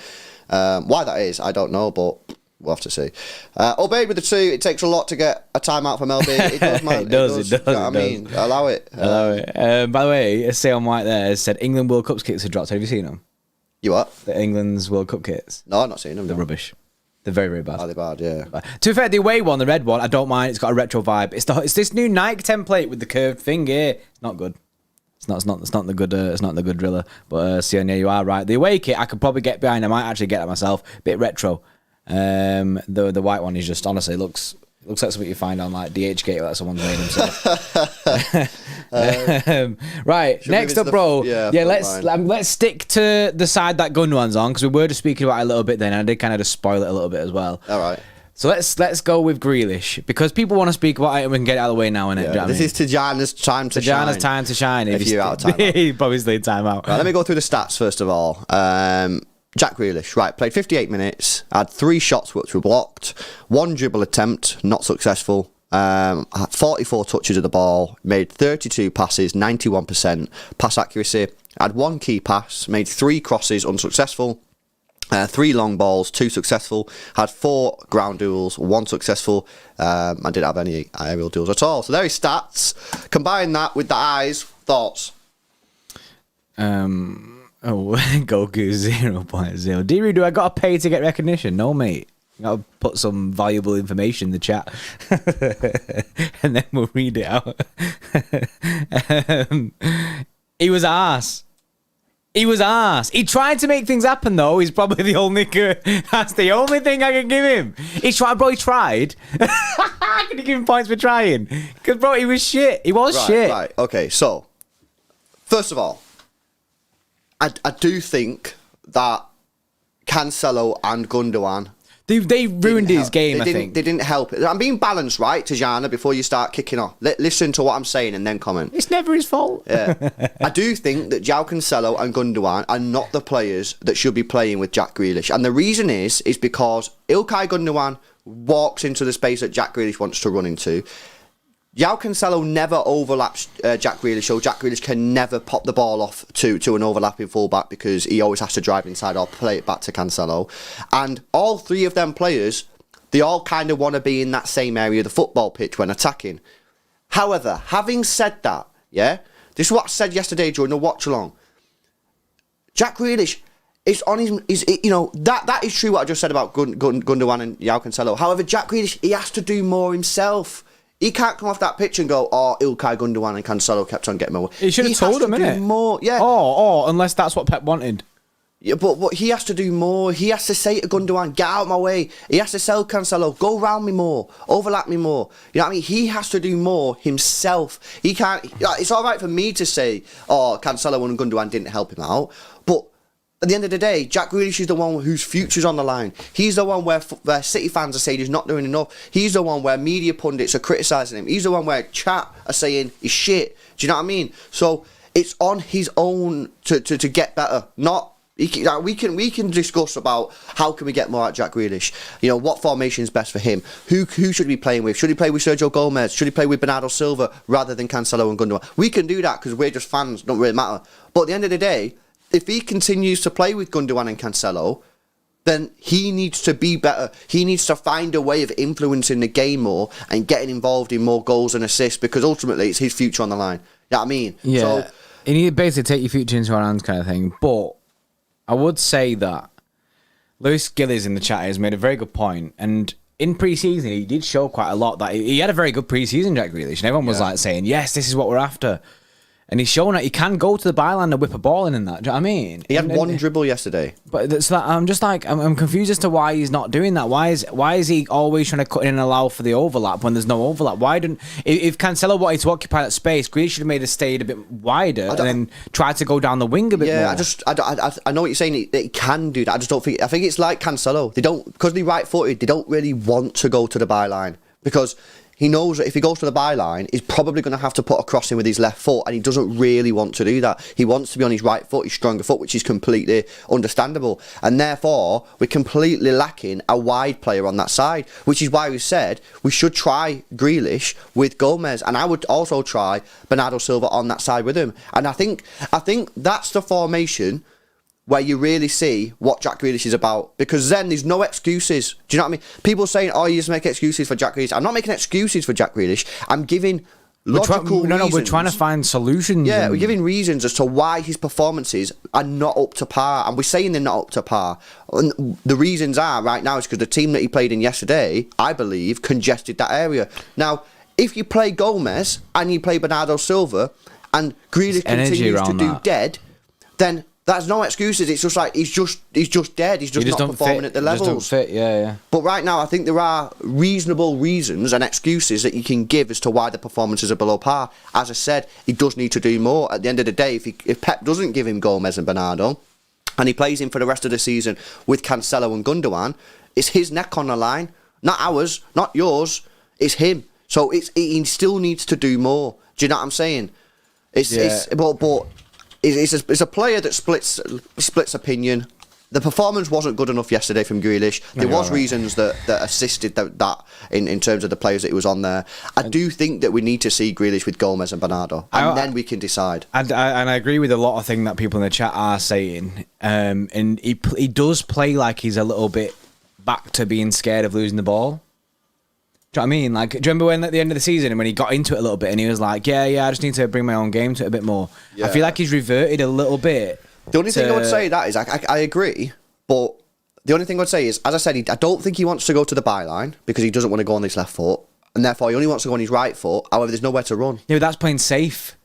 why that is, I don't know, but we'll have to see. Obeyed with the 2. It takes a lot to get a timeout from LB. It does, man. It does. You know what I mean? Allow it. By the way, Seon White there has said England World Cup kits have dropped. Have you seen them? You what? The England's World Cup kits. No, I've not seen them. They're rubbish. They're very, very bad. Are they bad? Yeah. To be fair, the away one, the red one, I don't mind. It's got a retro vibe. It's this new Nike template with the curved thing here. It's not good. It's not the good driller. But Sion, yeah, you are right. The away kit I could probably get behind. I might actually get it myself. Bit retro. The white one is just honestly looks like something you find on like DHgate that someone's made himself. Right, next up, bro. Let's stick to the side that Gundogan's on, because we were just speaking about it a little bit then. And I did kind of just spoil it a little bit as well. All right. So let's go with Grealish, because people want to speak about it and we can get it out of the way now, innit? Yeah, this is Tajana's time to shine. Tajana's time to shine. If you're out of time out. He probably stayed time out. Right, let me go through the stats first of all. Jack Grealish, right, played 58 minutes, had 3 shots which were blocked, 1 dribble attempt, not successful, had 44 touches of the ball, made 32 passes, 91% pass accuracy, had 1 key pass, made 3 crosses, unsuccessful, 3 long balls, 2 successful, had 4 ground duels, 1 successful, and didn't have any aerial duels at all. So there his stats. Combine that with the eyes, thoughts? Goku 0.0. Deary, do I got to pay to get recognition? No, mate. I got to put some valuable information in the chat. And then we'll read it out. He was arse. He tried to make things happen, though. He's probably the only... That's the only thing I can give him. He tried. Can you give him points for trying? Because, bro, he was shit. He was shit. Right, okay. So, first of all, I do think that Cancelo and Gundogan... They ruined his game, I think. They didn't help it. I'm being balanced, right, Tajana, before you start kicking off. Listen to what I'm saying and then comment. It's never his fault. Yeah. I do think that João Cancelo and Gundogan are not the players that should be playing with Jack Grealish. And the reason is because Ilkay Gundogan walks into the space that Jack Grealish wants to run into. João Cancelo never overlaps Jack Grealish, so Jack Grealish can never pop the ball off to an overlapping fullback because he always has to drive inside or play it back to Cancelo. And all 3 of them players, they all kind of want to be in that same area of the football pitch when attacking. However, having said that, yeah, this is what I said yesterday during the watch along. Jack Grealish is on his that is true what I just said about Gundogan and João Cancelo. However, Jack Grealish, he has to do more himself. He can't come off that pitch and go, Ilkay Gundogan and Cancelo kept on getting more. He should have told him, innit? More, yeah. Unless that's what Pep wanted. Yeah, but he has to do more. He has to say to Gundogan, get out of my way. He has to tell Cancelo, go round me more, overlap me more. You know what I mean? He has to do more himself. He can't... It's all right for me to say, Cancelo and Gundogan didn't help him out, but at the end of the day, Jack Grealish is the one whose future's on the line. He's the one where City fans are saying he's not doing enough. He's the one where media pundits are criticising him. He's the one where chat are saying he's shit. Do you know what I mean? So it's on his own to get better. We can discuss about how can we get more at Jack Grealish. You know, what formation is best for him. Who should he be playing with? Should he play with Sergio Gomez? Should he play with Bernardo Silva rather than Cancelo and Gundogan? We can do that because we're just fans. Don't really matter. But at the end of the day, if he continues to play with Gundogan and Cancelo, then he needs to be better. He needs to find a way of influencing the game more and getting involved in more goals and assists, because ultimately it's his future on the line. You know what I mean? Yeah. So, you need to basically take your future into your hands kind of thing. But I would say that Lewis Gillies in the chat has made a very good point. And in pre-season, he did show quite a lot that he had a very good pre-season, Jack Grealish. And everyone was like saying, yes, this is what we're after. And he's shown that he can go to the byline and whip a ball in that. Do you know what I mean? He had 1 dribble yesterday. But it's like, I'm just like, I'm confused as to why he's not doing that. Why is he always trying to cut in and allow for the overlap when there's no overlap? If Cancelo wanted to occupy that space, Grealish should have made it stayed a bit wider and then tried to go down the wing a bit more. Yeah, I know what you're saying. He can do that. I think it's like Cancelo. They don't, because they're right-footed, they don't really want to go to the byline because he knows that if he goes to the byline, he's probably going to have to put a cross in with his left foot, and he doesn't really want to do that. He wants to be on his right foot, his stronger foot, which is completely understandable. And therefore, we're completely lacking a wide player on that side, which is why we said we should try Grealish with Gomez, and I would also try Bernardo Silva on that side with him. And I think that's the formation where you really see what Jack Grealish is about, because then there's no excuses. Do you know what I mean? People saying, you just make excuses for Jack Grealish. I'm not making excuses for Jack Grealish. I'm giving logical reasons. We're trying to find solutions. Yeah, we're giving reasons as to why his performances are not up to par, and we're saying they're not up to par. And the reasons are, right now, is because the team that he played in yesterday, I believe, congested that area. Now, if you play Gomez and you play Bernardo Silva, and Grealish continues to do dead, then that's no excuses. It's just like he's just dead. He's just not performing at the levels. Just don't fit. Yeah. But right now, I think there are reasonable reasons and excuses that you can give as to why the performances are below par. As I said, he does need to do more. At the end of the day, if Pep doesn't give him Gomez and Bernardo, and he plays him for the rest of the season with Cancelo and Gundogan, it's his neck on the line, not ours, not yours. It's him. So he still needs to do more. Do you know what I'm saying? It's a player that splits opinion. The performance wasn't good enough yesterday from Grealish. There was reasons that assisted that in terms of the players that he was on there. I do think that we need to see Grealish with Gomez and Bernardo, and then we can decide. And I agree with a lot of things that people in the chat are saying. And he does play like he's a little bit back to being scared of losing the ball. Do you know what I mean? Like, do you remember when at the end of the season and when he got into it a little bit and he was like, yeah, I just need to bring my own game to it a bit more. Yeah. I feel like he's reverted a little bit. The only thing I would say that is, I agree, but the only thing I would say is, as I said, I don't think he wants to go to the byline because he doesn't want to go on his left foot, and therefore he only wants to go on his right foot. However, there's nowhere to run. Yeah, but that's playing safe.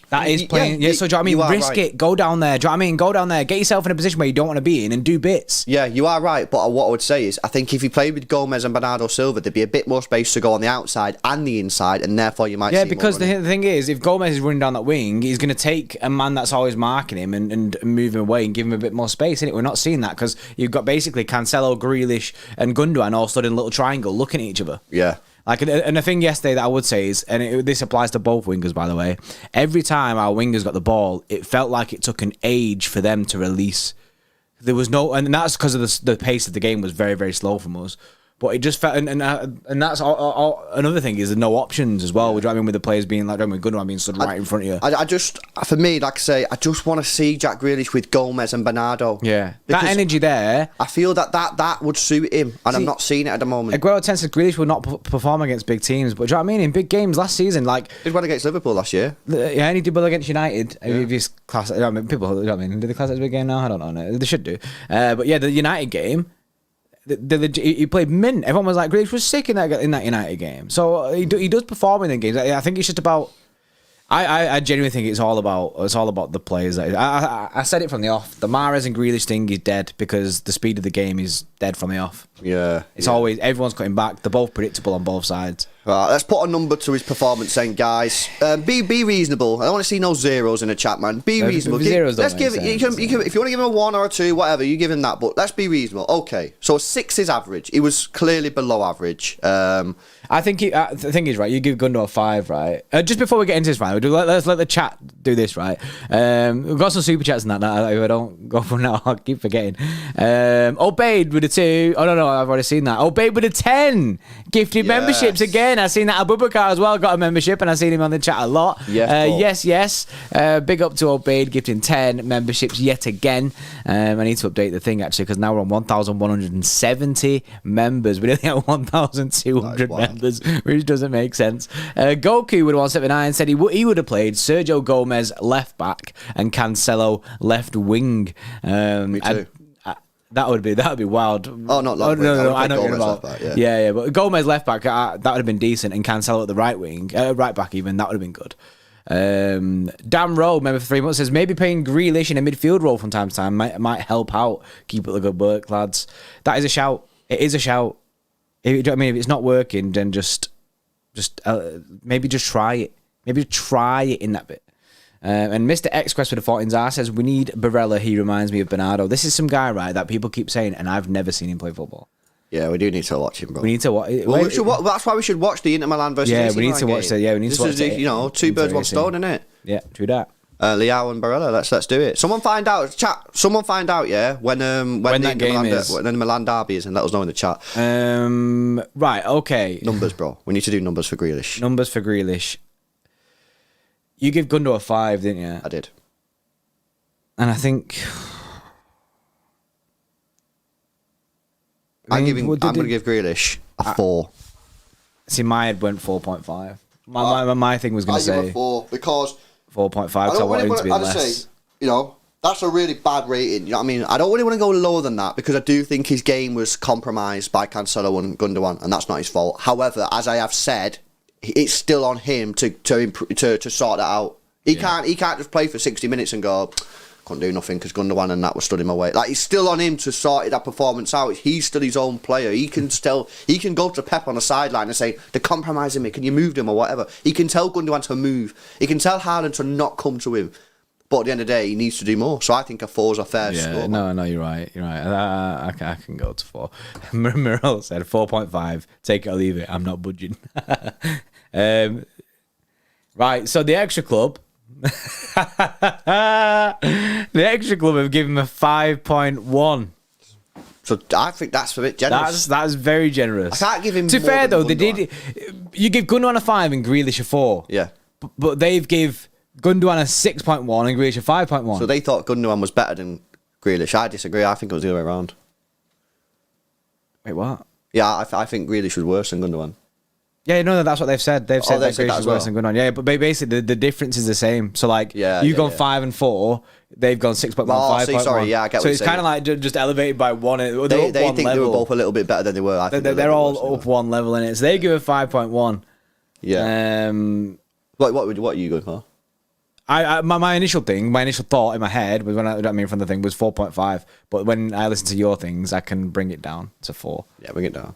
That is playing. Yeah, so do you know what I mean? Risk it. Go down there. Do you know what I mean? Go down there. Get yourself in a position where you don't want to be in and do bits. Yeah, you are right. But what I would say is, I think if you played with Gomez and Bernardo Silva, there'd be a bit more space to go on the outside and the inside, and therefore you might. Yeah, because the thing is, if Gomez is running down that wing, he's going to take a man that's always marking him and move him away and give him a bit more space. Innit? We're not seeing that because you've got basically Cancelo, Grealish, and Gundogan all stood in a little triangle looking at each other. Yeah. Like, and the thing yesterday that I would say is, and this applies to both wingers, by the way, every time our wingers got the ball, it felt like it took an age for them to release. There was no, and that's because of the pace of the game was very, very slow from us. But it just felt, and that's all, another thing is there's no options as well. Yeah. I mean, with the players being like, with Gundogan being stood right in front of you. I just, for me, like I say, I just want to see Jack Grealish with Gomez and Bernardo. Yeah, that energy there. I feel that would suit him, and I'm not seeing it at the moment. Aguero tends to Grealish will not perform against big teams, but do you know what I mean? In big games last season, like he won against Liverpool last year. Yeah, and he did well against United. Yeah. If he's class, I mean, people, you know what I mean, did they class it as a big game now? I don't know. No, they should do. But yeah, the United game. He played mint. Everyone was like, Grealish was sick in that United game. So he does perform in the games. I think it's just about. I genuinely think it's all about the players. I said it from the off. The Mahrez and Grealish thing is dead because the speed of the game is dead from the off. Yeah, it's always everyone's cutting back. They're both predictable on both sides. Right, let's put a number to his performance then, guys. Be reasonable. I don't want to see no zeros in the chat, man. Be reasonable. Let's give it. You can, if you want to give him a 1 or a 2, whatever, you give him that. But let's be reasonable. Okay, so a 6 is average. He was clearly below average. I think the thing is, right, you give Gundogan a 5, right? Just before we get into this, right, let's let the chat do this, right? We've got some super chats in that. If I don't go for now, I'll keep forgetting. Obeyed with a 2. Oh no, I've already seen that. Obeyed with a 10. Gifted memberships again. I've seen that. Abubakar as well got a membership, and I've seen him on the chat a lot. Yes. Big up to Obeyed, gifting 10 memberships yet again. I need to update the thing actually because now we're on 1,170 members. We only have 1,200 members, which doesn't make sense. Goku with 179 said he would have played Sergio Gomez left back and Cancelo left wing. Me too. That would be wild. Oh, not left wing. No, I know Gomez about. Left back, yeah, but Gomez left back, that would have been decent, and Cancelo at the right wing, right back even, that would have been good. Dan Rowe, member for 3 months, says maybe playing Grealish in a midfield role from time to time might help out. Keep up the good work, lads. That is a shout. It is a shout. If it's not working, then just maybe just try it. Maybe try it in that bit. And Mr. X Quest with the 14s says we need Barella. He reminds me of Bernardo. This is some guy, right, that people keep saying, and I've never seen him play football. Yeah, we do need to watch him, bro. We need to watch. Well, that's why we should watch the Inter Milan versus AC we need to watch that. Yeah, we need to watch it. Two birds, one stone, innit? Yeah, true that. Leao and Barella. Let's do it. Someone find out, chat. Someone find out, yeah, when that game is, when the Milan derby is, and let us know in the chat. Right. Okay. Numbers, bro. We need to do numbers for Grealish. Numbers for Grealish. You give Gundogan a 5, didn't you? I did. And I think I'm going to give Grealish a 4. See, my head went 4.5. My thing was going to say give a 4 because 4.5. So I wanted it to be less. Say, that's a really bad rating. You know what I mean? I don't really want to go lower than that because I do think his game was compromised by Cancelo and Gundogan, and that's not his fault. However, as I have said, it's still on him to sort that out. He can't just play for 60 minutes and go, couldn't do nothing because Gundogan and that was stood in my way. Like, it's still on him to sort that performance out. He's still his own player. He can go to Pep on the sideline and say, they're compromising me, can you move them or whatever. He can tell Gundogan to move. He can tell Haaland to not come to him. But at the end of the day, he needs to do more. So I think a 4 is a fair score. No, you're right. I can go to 4. Muriel said 4.5. Take it or leave it. I'm not budging. Right, so the Xtra Club. The Xtra Club have given him a 5.1. So I think that's a bit generous. That's very generous. I can't give him. To be fair though, they did. You give Gundogan a 5 and Grealish a 4. Yeah, but they've give Gundogan a 6.1 and Grealish a 5.1. So they thought Gundogan was better than Grealish. I disagree. I think it was the other way around. Wait, what? Yeah, I think Grealish was worse than Gundogan. Yeah, no, that's what they've said. They've said that Grealish is worse than Gundogan. Yeah, but basically the difference is the same. So like, you've gone 5 and 4, they've gone 6.1, 5.1. Sorry, yeah, I get what so you're it's kind of like just elevated by one. They think level. They were both a little bit better than they were. I think they're all up one level in it. So they give a 5.1. Yeah. What are you going for? My initial thought in my head was from the thing was 4.5. But when I listen to your things, I can bring it down to 4. Yeah, bring it down.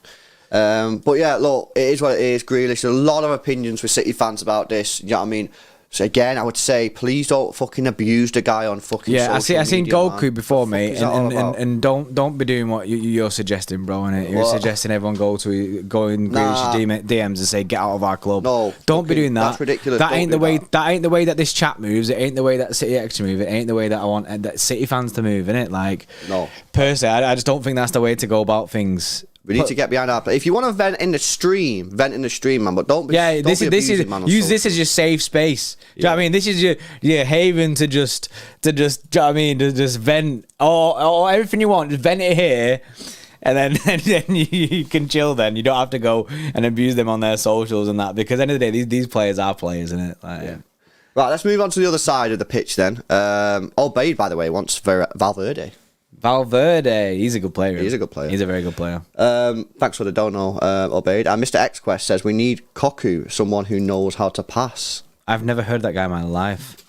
But yeah, look, it is what it is. Grealish. There's a lot of opinions with City fans about this. You know what I mean? So again, I would say, please don't fucking abuse the guy on fucking social media. I seen Goku man. before, mate, and don't be doing what you're suggesting, bro. Innit? You're suggesting everyone go in Grealish's DMs and say get out of our club. No, don't be doing that. That's ridiculous. That ain't the way. That ain't the way that this chat moves. It ain't the way that City Extra move. It ain't the way that I want that City fans to move. Innit? Like, no. Personally, I just don't think that's the way to go about things. We need to get behind our play. If you want to vent in the stream, man. But don't be. Yeah, this is man use this as your safe space. Do you know what I mean? This is your haven to just. Do you know what I mean? To just vent or everything you want. Just vent it here, and then you can chill. Then you don't have to go and abuse them on their socials and that, because at the end of the day, these players are players, isn't it? Like, yeah. Right, let's move on to the other side of the pitch then. Obeid, by the way, wants Valverde. Valverde, he's a good player. He's a good player. He's a very good player. Thanks for the dono, Obeid. And Mr. XQuest says we need Koku, someone who knows how to pass. I've never heard that guy in my life.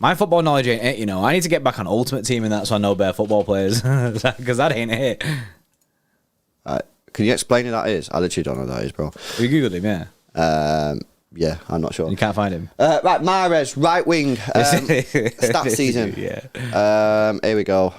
My football knowledge ain't it, you know. I need to get back on Ultimate Team and that so I know better football players, because that ain't it. Can you explain who that is? I literally don't know who that is, bro. You googled him, yeah? Yeah, I'm not sure. You can't find him. Right, Mahrez, right wing, stat season. Yeah. Here we go.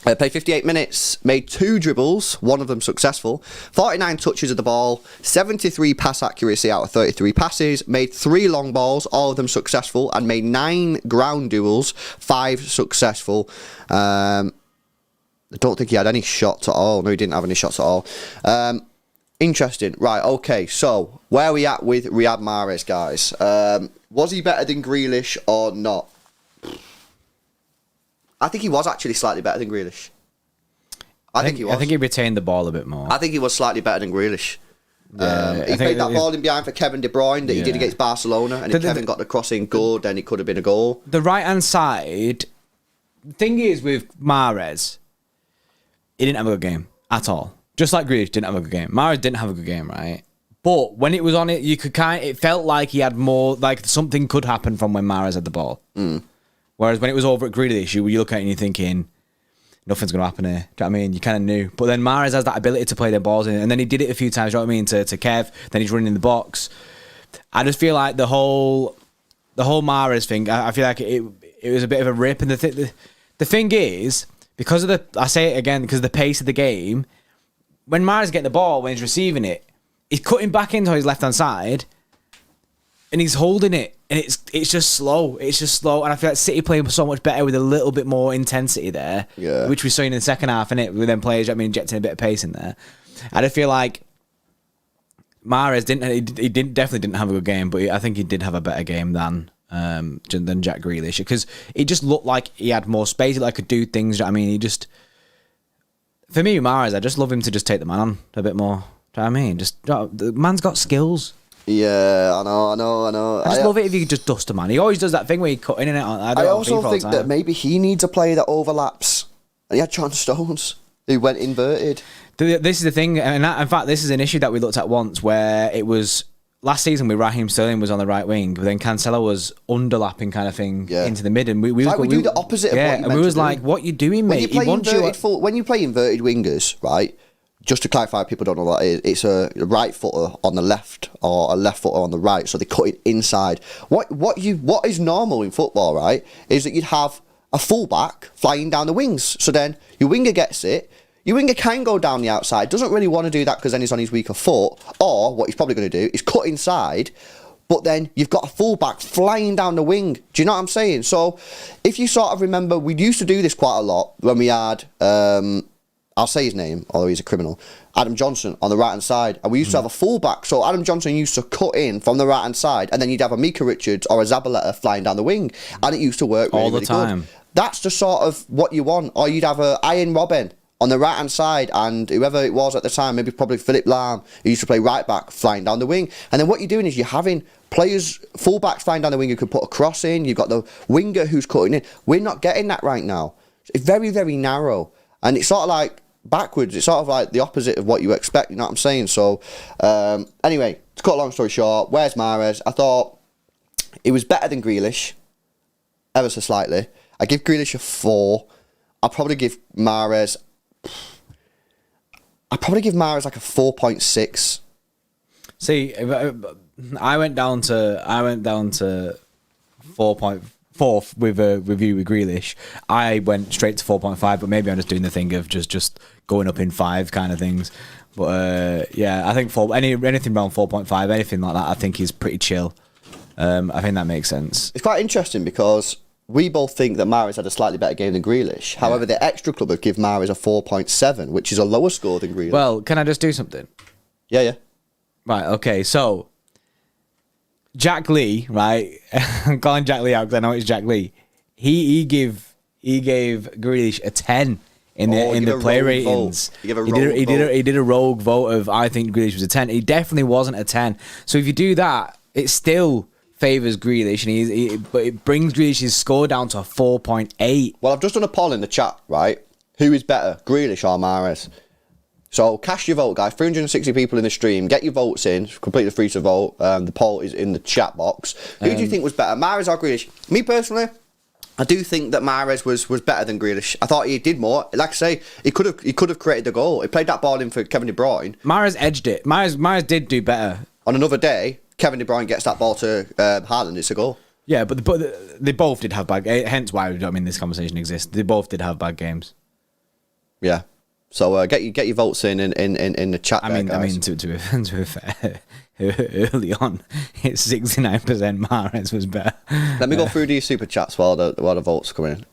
Played 58 minutes, made 2 dribbles, one of them successful, 49 touches of the ball, 73 pass accuracy out of 33 passes, made 3 long balls, all of them successful, and made 9 ground duels, 5 successful. I don't think he had any shots at all. No, he didn't have any shots at all. Interesting. Right, okay, so where are we at with Riyad Mahrez, guys? Was he better than Grealish or not? I think he was actually slightly better than Grealish. I think he was. I think he retained the ball a bit more. I think he was slightly better than Grealish. Yeah, he played that ball in behind for Kevin De Bruyne that he did against Barcelona, and if Kevin got the cross in good, then it could have been a goal. The right-hand side, the thing is with Mahrez, he didn't have a good game at all. Just like Grealish didn't have a good game. Mahrez didn't have a good game, right? But when it was on it, you could it felt like he had more, like something could happen from when Mahrez had the ball. Whereas when it was over at Grealish, you look at it and you're thinking, nothing's going to happen here. Do you know what I mean? You kind of knew. But then Mahrez has that ability to play the balls in, and then he did it a few times, you know what I mean, to Kev, then he's running in the box. I just feel like the whole Mahrez thing, I feel like it was a bit of a rip. And the thing is, because of I say it again, because of the pace of the game, when Mahrez getting the ball, when he's receiving it, he's cutting back into his left-hand side, and he's holding it, and it's just slow. It's just slow, and I feel like City playing so much better with a little bit more intensity there, which we saw in the second half, innit, with them players, injecting a bit of pace in there. I just feel like Mahrez definitely didn't have a good game, but I think he did have a better game than Jack Grealish, because he just looked like he had more space, he could do things. I mean, for me, Mahrez, I just love him to just take the man on a bit more. Do you know what I mean? The man's got skills. Yeah, I know. I just love it if you could just dust a man. He always does that thing where he cut in and out. I also think that maybe he needs a player that overlaps. And he had John Stones, who went inverted. This is the thing, and in fact, this is an issue that we looked at once, where it was last season with Raheem Sterling was on the right wing, but then Cancelo was underlapping kind of thing into the mid, and we do the opposite of what you and we was like, "What you doing, mate?" When you play inverted wingers, right? Just to clarify, people don't know what that is. It's a right footer on the left or a left footer on the right, so they cut it inside. What is normal in football, right? Is that you'd have a fullback flying down the wings. So then your winger gets it. Your winger can go down the outside. Doesn't really want to do that because then he's on his weaker foot. Or what he's probably going to do is cut inside. But then you've got a fullback flying down the wing. Do you know what I'm saying? So if you sort of remember, we used to do this quite a lot when we had, I'll say his name, although he's a criminal, Adam Johnson on the right-hand side. And we used to have a fullback. So Adam Johnson used to cut in from the right-hand side. And then you'd have a Mika Richards or a Zabaleta flying down the wing. And it used to work really, all the really time. Good. That's the sort of what you want. Or you'd have a Ian Robben on the right-hand side, and whoever it was at the time, maybe probably Philip Lahm, who used to play right-back, flying down the wing. And then what you're doing is you're having players, full-backs flying down the wing who could put a cross in. You've got the winger who's cutting in. We're not getting that right now. It's very, very narrow. And it's sort of like backwards. It's sort of like the opposite of what you expect, you know what I'm saying? So, anyway, to cut a long story short, where's Mahrez? I thought it was better than Grealish, ever so slightly. I give Grealish a 4. I'll probably give Mahrez... like a 4.6. See, I went down to 4.4 with a review with Grealish. I went straight to 4.5, but maybe I'm just doing the thing of just going up in 5 kind of things. But yeah, I think anything around 4.5, anything like that, I think is pretty chill. I think that makes sense. It's quite interesting because we both think that Mahrez had a slightly better game than Grealish. However, the Xtra Club have given Mahrez a 4.7, which is a lower score than Grealish. Well, can I just do something? Yeah. Right, okay, so Jack Lee, right? I'm calling Jack Lee out because I know it's Jack Lee. He gave Grealish a 10 in the play ratings. He did a rogue vote of I think Grealish was a 10. He definitely wasn't a 10. So if you do that, it still favours Grealish, but it brings Grealish's score down to a 4.8. Well, I've just done a poll in the chat, right? Who is better, Grealish or Mahrez? So cast your vote, guys. 360 people in the stream. Get your votes in. It's completely free to vote. The poll is in the chat box. Who do you think was better, Mahrez or Grealish? Me personally, I do think that Mahrez was better than Grealish. I thought he did more. Like I say, he could have created the goal. He played that ball in for Kevin De Bruyne. Mahrez edged it. Mahrez did do better. On another day, Kevin De Bruyne gets that ball to Haaland. It's a goal. Yeah, but they both did have bad games. Hence why this conversation exists. They both did have bad games. Yeah. So get your votes in the chat. I mean, to be fair, early on, it's 69% Mahrez was better. Let me go through these super chats while the votes come in.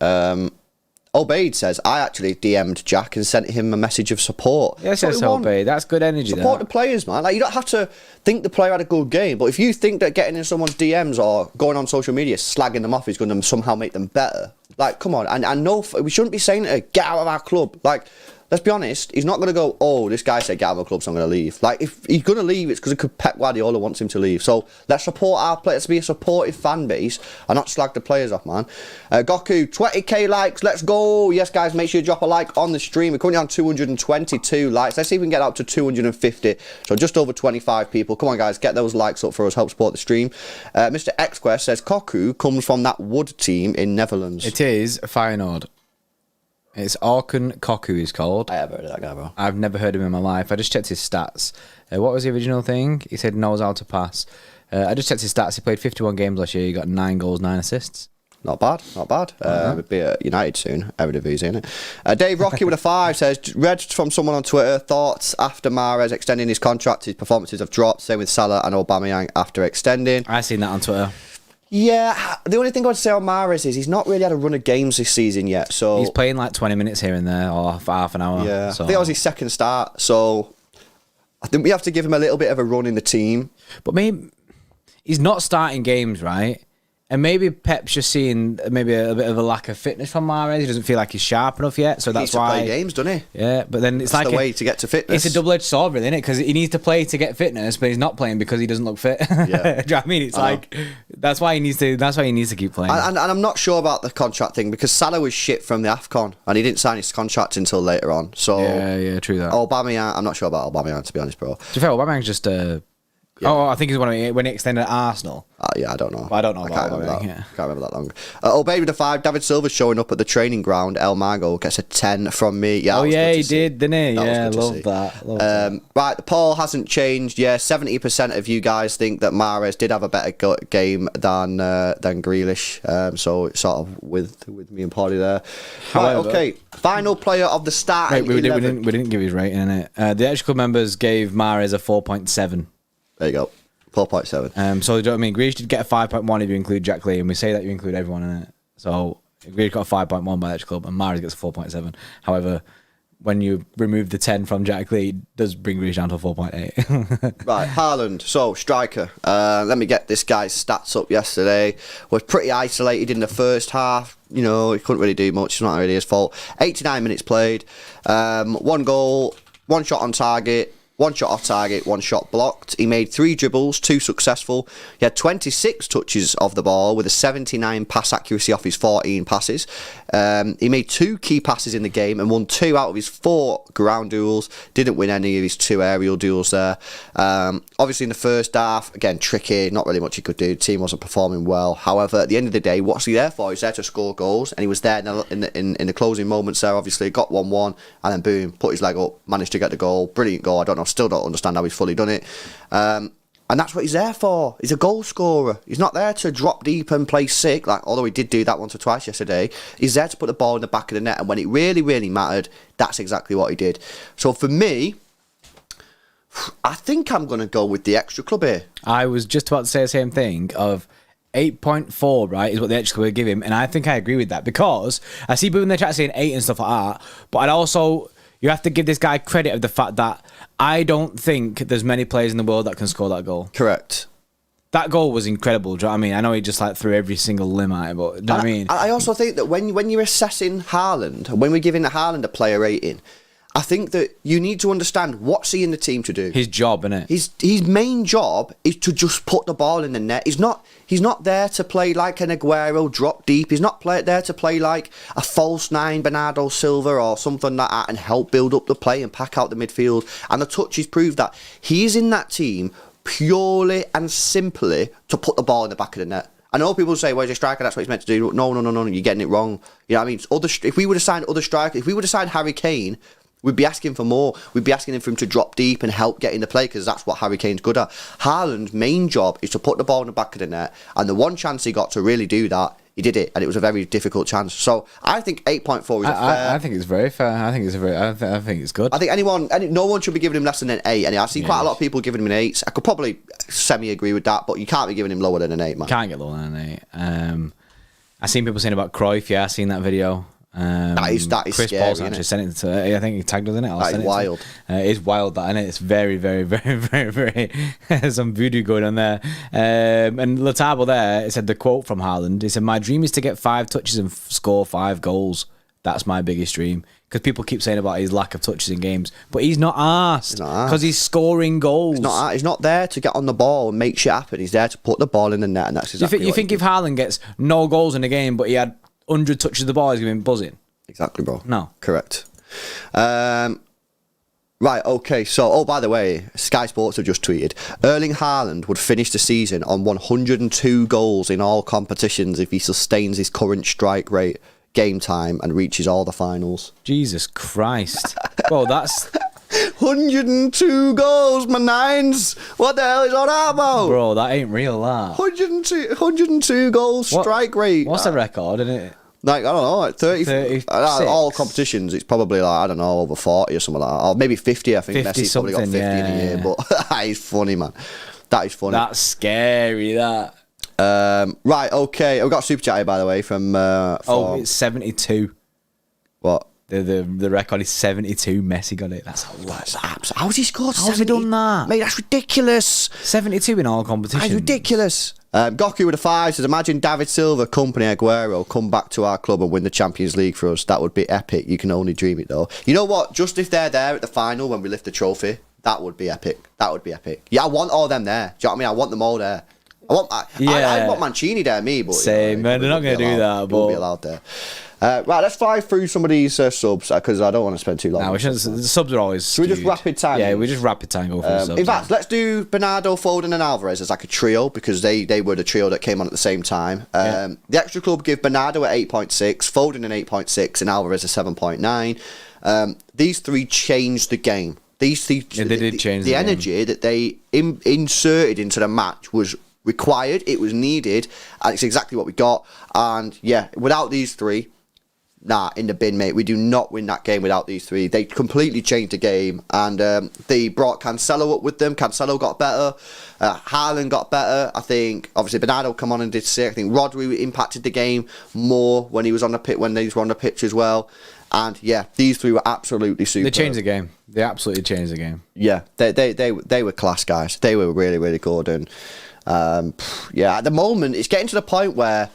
Obeid says, I actually DM'd Jack and sent him a message of support. Yes, Obeid. That's good energy. Support the players, man. Like, you don't have to think the player had a good game, but if you think that getting in someone's DMs or going on social media, slagging them off is going to somehow make them better, like, come on. And I know we shouldn't be saying get out of our club. Like, let's be honest, he's not going to go, oh, this guy said get out of the club, so I'm going to leave. Like, if he's going to leave, it's because Pep Guardiola wants him to leave. So let's support our players. Let's be a supportive fan base and not slag the players off, man. Goku, 20k likes, let's go. Yes, guys, make sure you drop a like on the stream. We're currently on 222 likes. Let's see if we can get up to 250. So just over 25 people. Come on, guys, get those likes up for us. Help support the stream. Mr. Xquest says, Koku comes from that Wood team in Netherlands. It is Feyenoord. It's Orkun Koku he's called. I have heard of that guy, bro. I've never heard of him in my life. I just checked his stats. What was the original thing? He said knows how to pass. I just checked his stats. He played 51 games last year. He got 9 goals, 9 assists. Not bad. We'll be at United soon. Eredivisie, innit? Dave Rocky with a 5 says, read from someone on Twitter, thoughts after Mahrez extending his contract, his performances have dropped. Same with Salah and Aubameyang after extending. I seen that on Twitter. Yeah, the only thing I'd say on Mahrez is he's not really had a run of games this season yet. So he's playing like 20 minutes here and there, or half an hour. Yeah, so. I think that was his second start. So I think we have to give him a little bit of a run in the team. But maybe he's not starting games, right? And maybe Pep's just seeing maybe a bit of a lack of fitness from Mahrez. He doesn't feel like he's sharp enough yet, so that's why. He needs to play games, doesn't he? Yeah, but then it's like the way to get to fitness. It's a double-edged sword, really, isn't it? Because he needs to play to get fitness, but he's not playing because he doesn't look fit. Yeah. Do you know what I mean? It's like that's why he needs to keep playing. And I'm not sure about the contract thing because Salah was shit from the AFCON and he didn't sign his contract until later on. So yeah, true that. Aubameyang, I'm not sure about Aubameyang, to be honest, bro. To be fair, Aubameyang's just Yeah. Oh, I think it's when he extended at Arsenal. Yeah, I don't know. I don't know. Can't remember that long. Obeyed with a 5. David Silva showing up at the training ground. El Mago gets a 10 from me. Yeah. He did, didn't he? Yeah, love that. Right, the poll hasn't changed. Yeah, 70% of you guys think that Mahrez did have a better game than Grealish. So it's sort of with me and Paulie there. However, right, okay. Final player of the starting 11. We didn't give his rating in it. The Xtra Club members gave Mahrez a 4.7. There you go. 4.7. So, do you know what I mean? Grealish did get a 5.1 if you include Jack Lee, and we say that you include everyone in it. So, Grealish got a 5.1 by Xtra Club, and Mahrez gets a 4.7. However, when you remove the 10 from Jack Lee, it does bring Grealish down to a 4.8. Right, Haaland. So, striker. Let me get this guy's stats up yesterday. Was pretty isolated in the first half. You know, he couldn't really do much. It's not really his fault. 89 minutes played. 1 goal, 1 shot on target. 1 shot off target, 1 shot blocked. He made 3 dribbles, 2 successful. He had 26 touches of the ball with a 79 pass accuracy off his 14 passes. He made 2 key passes in the game and won 2 out of his 4 ground duels. Didn't win any of his 2 aerial duels there. Obviously in the first half, again, tricky, not really much he could do. The team wasn't performing well. However, at the end of the day, what's he there for? He's there to score goals, and he was there in the closing moments there, obviously. Got 1-1, and then boom, put his leg up, managed to get the goal. Brilliant goal. I don't know. Still don't understand how he's fully done it. And that's what he's there for. He's a goal scorer. He's not there to drop deep and play sick, although he did do that once or twice yesterday. He's there to put the ball in the back of the net, and when it really, really mattered, that's exactly what he did. So for me, I think I'm going to go with the Xtra Club here. I was just about to say the same thing of 8.4, right, is what the Xtra Club would give him, and I think I agree with that, because I see people in the chat saying 8 and stuff like that, but I'd also... You have to give this guy credit of the fact that I don't think there's many players in the world that can score that goal. Correct. That goal was incredible. Do you know what I mean? I know he just threw every single limb at it, but do you know what I mean? I also think that when you're assessing Haaland, when we're giving Haaland a player rating, I think that you need to understand what's he in the team to do. His job, innit? His main job is to just put the ball in the net. He's not there to play like an Aguero, drop deep. He's not there to play like a false 9, Bernardo Silva or something like that, and help build up the play and pack out the midfield. And the touches prove that he's in that team purely and simply to put the ball in the back of the net. I know people say, well, he's a striker, that's what he's meant to do. No, you're getting it wrong. You know what I mean? If we would have signed other strikers, if we would have signed Harry Kane, we'd be asking for more. We'd be asking him for him to drop deep and help get in the play, because that's what Harry Kane's good at. Haaland's main job is to put the ball in the back of the net, and the one chance he got to really do that, he did it, and it was a very difficult chance. So I think 8.4 is fair. I think it's very fair. I think it's good. I think no one should be giving him less than an 8. And I've seen quite a lot of people giving him an 8. I could probably semi-agree with that, but you can't be giving him lower than an 8, man. Can't get lower than an 8. I've seen people saying about Cruyff. Yeah, I've seen that video. That is Chris scary, Paul's actually sent it to. I think he tagged us in it. That is wild. It is wild, that, isn't it? It's very, very, very, very, very some voodoo going on there. And Latabo there, it said the quote from Haaland. He said, "My dream is to get 5 touches and score 5 goals. That's my biggest dream." Because people keep saying about his lack of touches in games, but he's not arsed because he's scoring goals. He's not there to get on the ball and make shit happen. He's there to put the ball in the net, and that's exactly. You think if Haaland gets no goals in a game, but he had 100 touches of the ball, he's going to be buzzing? Exactly, bro. No. Correct. Right, okay, so, by the way, Sky Sports have just tweeted, Erling Haaland would finish the season on 102 goals in all competitions if he sustains his current strike rate, game time, and reaches all the finals. Jesus Christ. Bro, that's... 102 goals, my nines. What the hell is all that about? Bro, that ain't real, that. 102 goals strike rate. What's the record, isn't it? I don't know, like 36. All competitions, it's probably I don't know, over 40 or something like that. Or maybe 50, I think 50 Messi's probably got 50 in a year. But that is funny, man. That is funny. That's scary, that. Right, okay. We've got a super chat here, by the way, from... it's 72. What? The record is 72. Messi got it. That's how's he scored? How's he done that? Mate, that's ridiculous. 72 in all competitions. That's ridiculous. Goku with a 5 says, imagine David Silva, company Aguero, come back to our club and win the Champions League for us. That would be epic. You can only dream it, though. You know what? Just if they're there at the final when we lift the trophy, that would be epic. That would be epic. Yeah, I want all them there. Do you know what I mean? I want them all there. I want Mancini there, me, but... Same, man. They're not going to do that, but... Won't be allowed there. Right, let's fly through some of these subs because I don't want to spend too long. No, the subs are always. So we just rapid time. Yeah, we just rapid time go for the subs. In fact, let's do Bernardo, Foden, and Alvarez as like a trio because they were the trio that came on at the same time. The Extra Club give Bernardo at 8.6, Foden an 8.6, and Alvarez a 7.9. These three changed the game. These three, they did change the energy that they inserted into the match was required. It was needed, and it's exactly what we got. And yeah, without these three, in the bin, mate. We do not win that game without these three. They completely changed the game, and they brought Cancelo up with them. Cancelo got better. Haaland got better. I think obviously Bernardo come on and did sick. I think Rodri impacted the game more when he was on the pitch, when they were on the pitch as well. And yeah, these three were absolutely super. They changed the game. They absolutely changed the game. Yeah, they were class guys. They were really, really good. And at the moment, it's getting to the point where,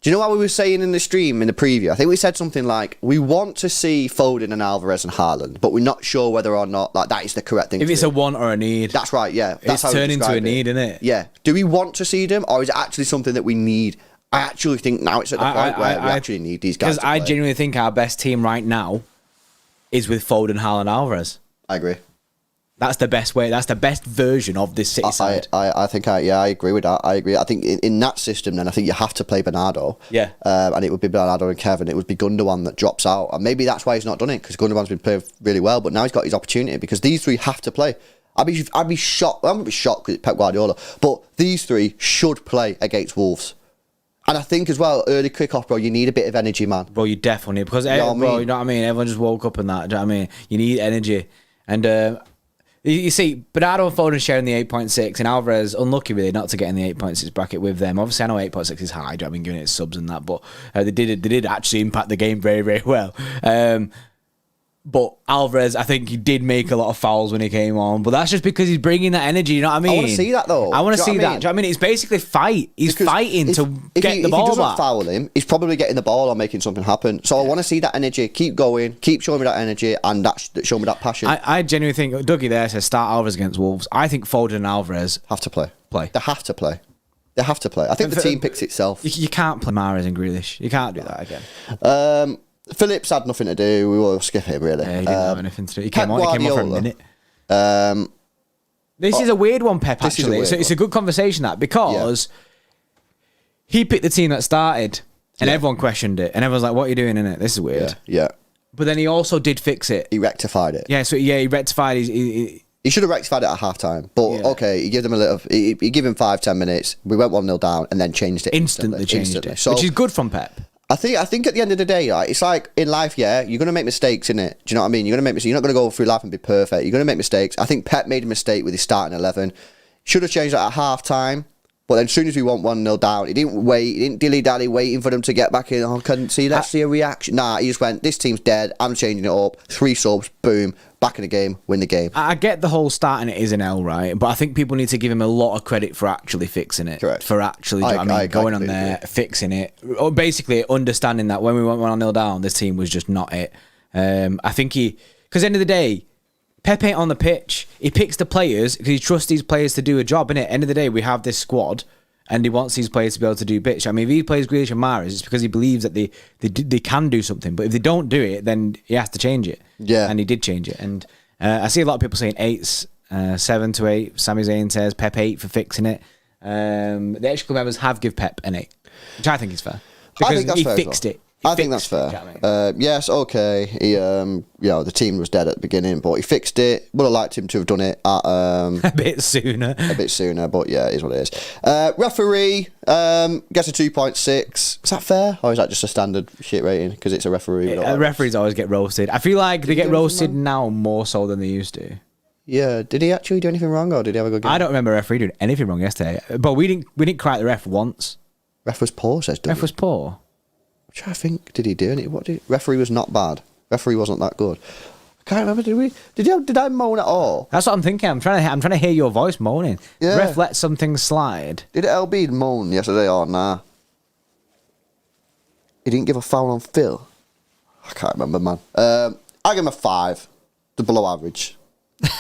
do you know what we were saying in the stream in the preview? I think we said something like, we want to see Foden and Alvarez and Haaland, but we're not sure whether or not like that is the correct thing. If it's a want or a need. That's right, yeah. That's it's turning into a need, isn't it? Yeah. Do we want to see them, or is it actually something that we need? I actually think now it's at the point where we actually need these guys. Because I genuinely think our best team right now is with Foden, Haaland, Alvarez. I agree. That's the best way. That's the best version of this City side. I think I agree with that. I agree. I think in that system, then I think you have to play Bernardo. Yeah. And it would be Bernardo and Kevin. It would be Gundogan that drops out, and maybe that's why he's not done it because Gundogan's been playing really well, but now he's got his opportunity because these three have to play. I'd be shocked. I wouldn't be shocked because it's Pep Guardiola, but these three should play against Wolves. And I think as well, early kick-off, bro, you need a bit of energy, man. Bro, you definitely need, because you know what I mean? Everyone just woke up and that. Do you know what I mean? You need energy. And you see, Bernardo and Foden sharing the 8.6, and Alvarez, unlucky really not to get in the 8.6 bracket with them. Obviously, I know 8.6 is high, do you know what I mean, giving it subs and that, but they did actually impact the game very, very well. But Alvarez, I think he did make a lot of fouls when he came on. But that's just because he's bringing that energy, you know what I mean? I want to see that, though. I want to see that. Do you know what I mean? It's basically fight. He's fighting to get the ball back. If he doesn't foul him, he's probably getting the ball or making something happen. So I want to see that energy. Keep going. Keep showing me that energy and show me that passion. I genuinely think, Dougie there says start Alvarez against Wolves. I think Foden and Alvarez have to play. They have to play. They have to play. I think the team picks itself. You can't play Mahrez and Grealish. You can't do that again. Phillips had nothing to do. We will skip him, really. Yeah, he didn't have anything to do. He came on for a minute. This is a weird one, Pep, actually. It's a good conversation, that, because he picked the team that started, and everyone questioned it. And everyone's like, what are you doing in it? This is weird. Yeah. But then he also did fix it. He rectified it. Yeah, he rectified his... He should have rectified it at half-time. But, okay, he gave them a little... He gave him 5-10 minutes. We went 1-0 down and then changed it instantly. Changed it. So, which is good from Pep. I think at the end of the day, like, it's like in life, you're going to make mistakes, innit? Do you know what I mean? You're going to make mistakes. You're not going to go through life and be perfect. You're going to make mistakes. I think Pep made a mistake with his starting 11. Should have changed that at half-time. But then as soon as we went 1-0 down, he didn't wait. He didn't dilly-dally waiting for them to get back in. Oh, couldn't see. Let's see a reaction. Nah, he just went, this team's dead. I'm changing it up. 3 subs. Boom. Back in the game. Win the game. I get the whole starting it is an L, right? But I think people need to give him a lot of credit for actually fixing it. Correct. For actually going on there, fixing it. Or basically understanding that when we went 1-0 down, this team was just not it. I think because at the end of the day, Pep ain't on the pitch. He picks the players because he trusts these players to do a job, innit? End of the day, we have this squad and he wants these players to be able to do bits. I mean, if he plays Grealish and Mahrez, it's because he believes that they can do something. But if they don't do it, then he has to change it. Yeah. And he did change it. And I see a lot of people saying 8s, 7 to 8. Sami Zayn says Pep 8 for fixing it. The Extra Club members have give Pep an 8, which I think is fair. Because he fixed it. I think that's fair. Yes, okay. He, the team was dead at the beginning, but he fixed it. Would have liked him to have done it at, a bit sooner. But yeah, it is what it is. Referee gets a 2.6. Is that fair, or is that just a standard shit rating because it's a referee? Referees always get roasted. I feel like they get roasted now more so than they used to. Yeah, did he actually do anything wrong, or did he have a good game? I don't remember a referee doing anything wrong yesterday, but we didn't cry at the ref once. Ref was poor, says Dougie. Ref was poor. I'm trying to think, did he do anything? Referee was not bad. Referee wasn't that good. I can't remember. Did I moan at all? That's what I'm thinking. I'm trying to hear your voice moaning. Yeah. Ref let something slide. Did LB moan yesterday or nah? He didn't give a foul on Phil. I can't remember, man. I give him a 5. The below average. But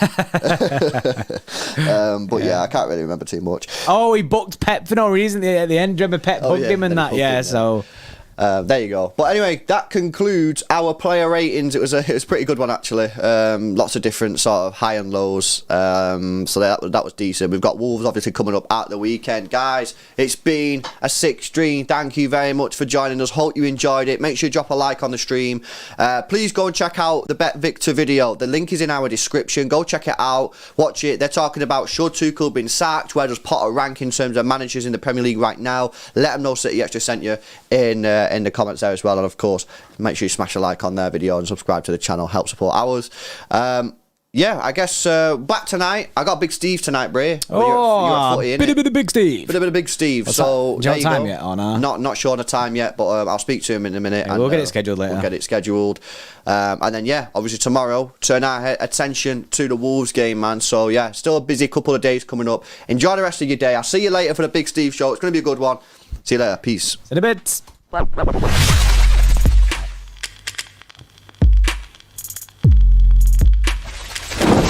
yeah, I can't really remember too much. Oh, he booked Pep for no reason at the end. Remember Pep bugged him and that. Yeah, so There you go. But anyway, that concludes our player ratings. It was a pretty good one, actually. Lots of different sort of high and lows. So that was decent. We've got Wolves obviously coming up at the weekend. Guys, it's been a sick stream. Thank you very much for joining us. Hope you enjoyed it. Make sure you drop a like on the stream. Please go and check out the BetVictor video. The link is in our description. Go check it out. Watch it. They're talking about should Tuchel been sacked? Where does Potter rank in terms of managers in the Premier League right now? Let them know City Xtra sent you in the comments there as well. And of course, make sure you smash a like on their video and subscribe to the channel. Help support ours. Yeah, I guess back tonight. I got Big Steve tonight, Bray. Bit of Big Steve. Bit of Big Steve. What's so that? Do you know time yet or no? Not sure on the time yet, but I'll speak to him in a minute. Yeah, we'll get it scheduled later. We'll get it scheduled. And then, yeah, obviously tomorrow, turn our attention to the Wolves game, man. So, yeah, still a busy couple of days coming up. Enjoy the rest of your day. I'll see you later for the Big Steve show. It's going to be a good one. See you later. Peace. In a bit.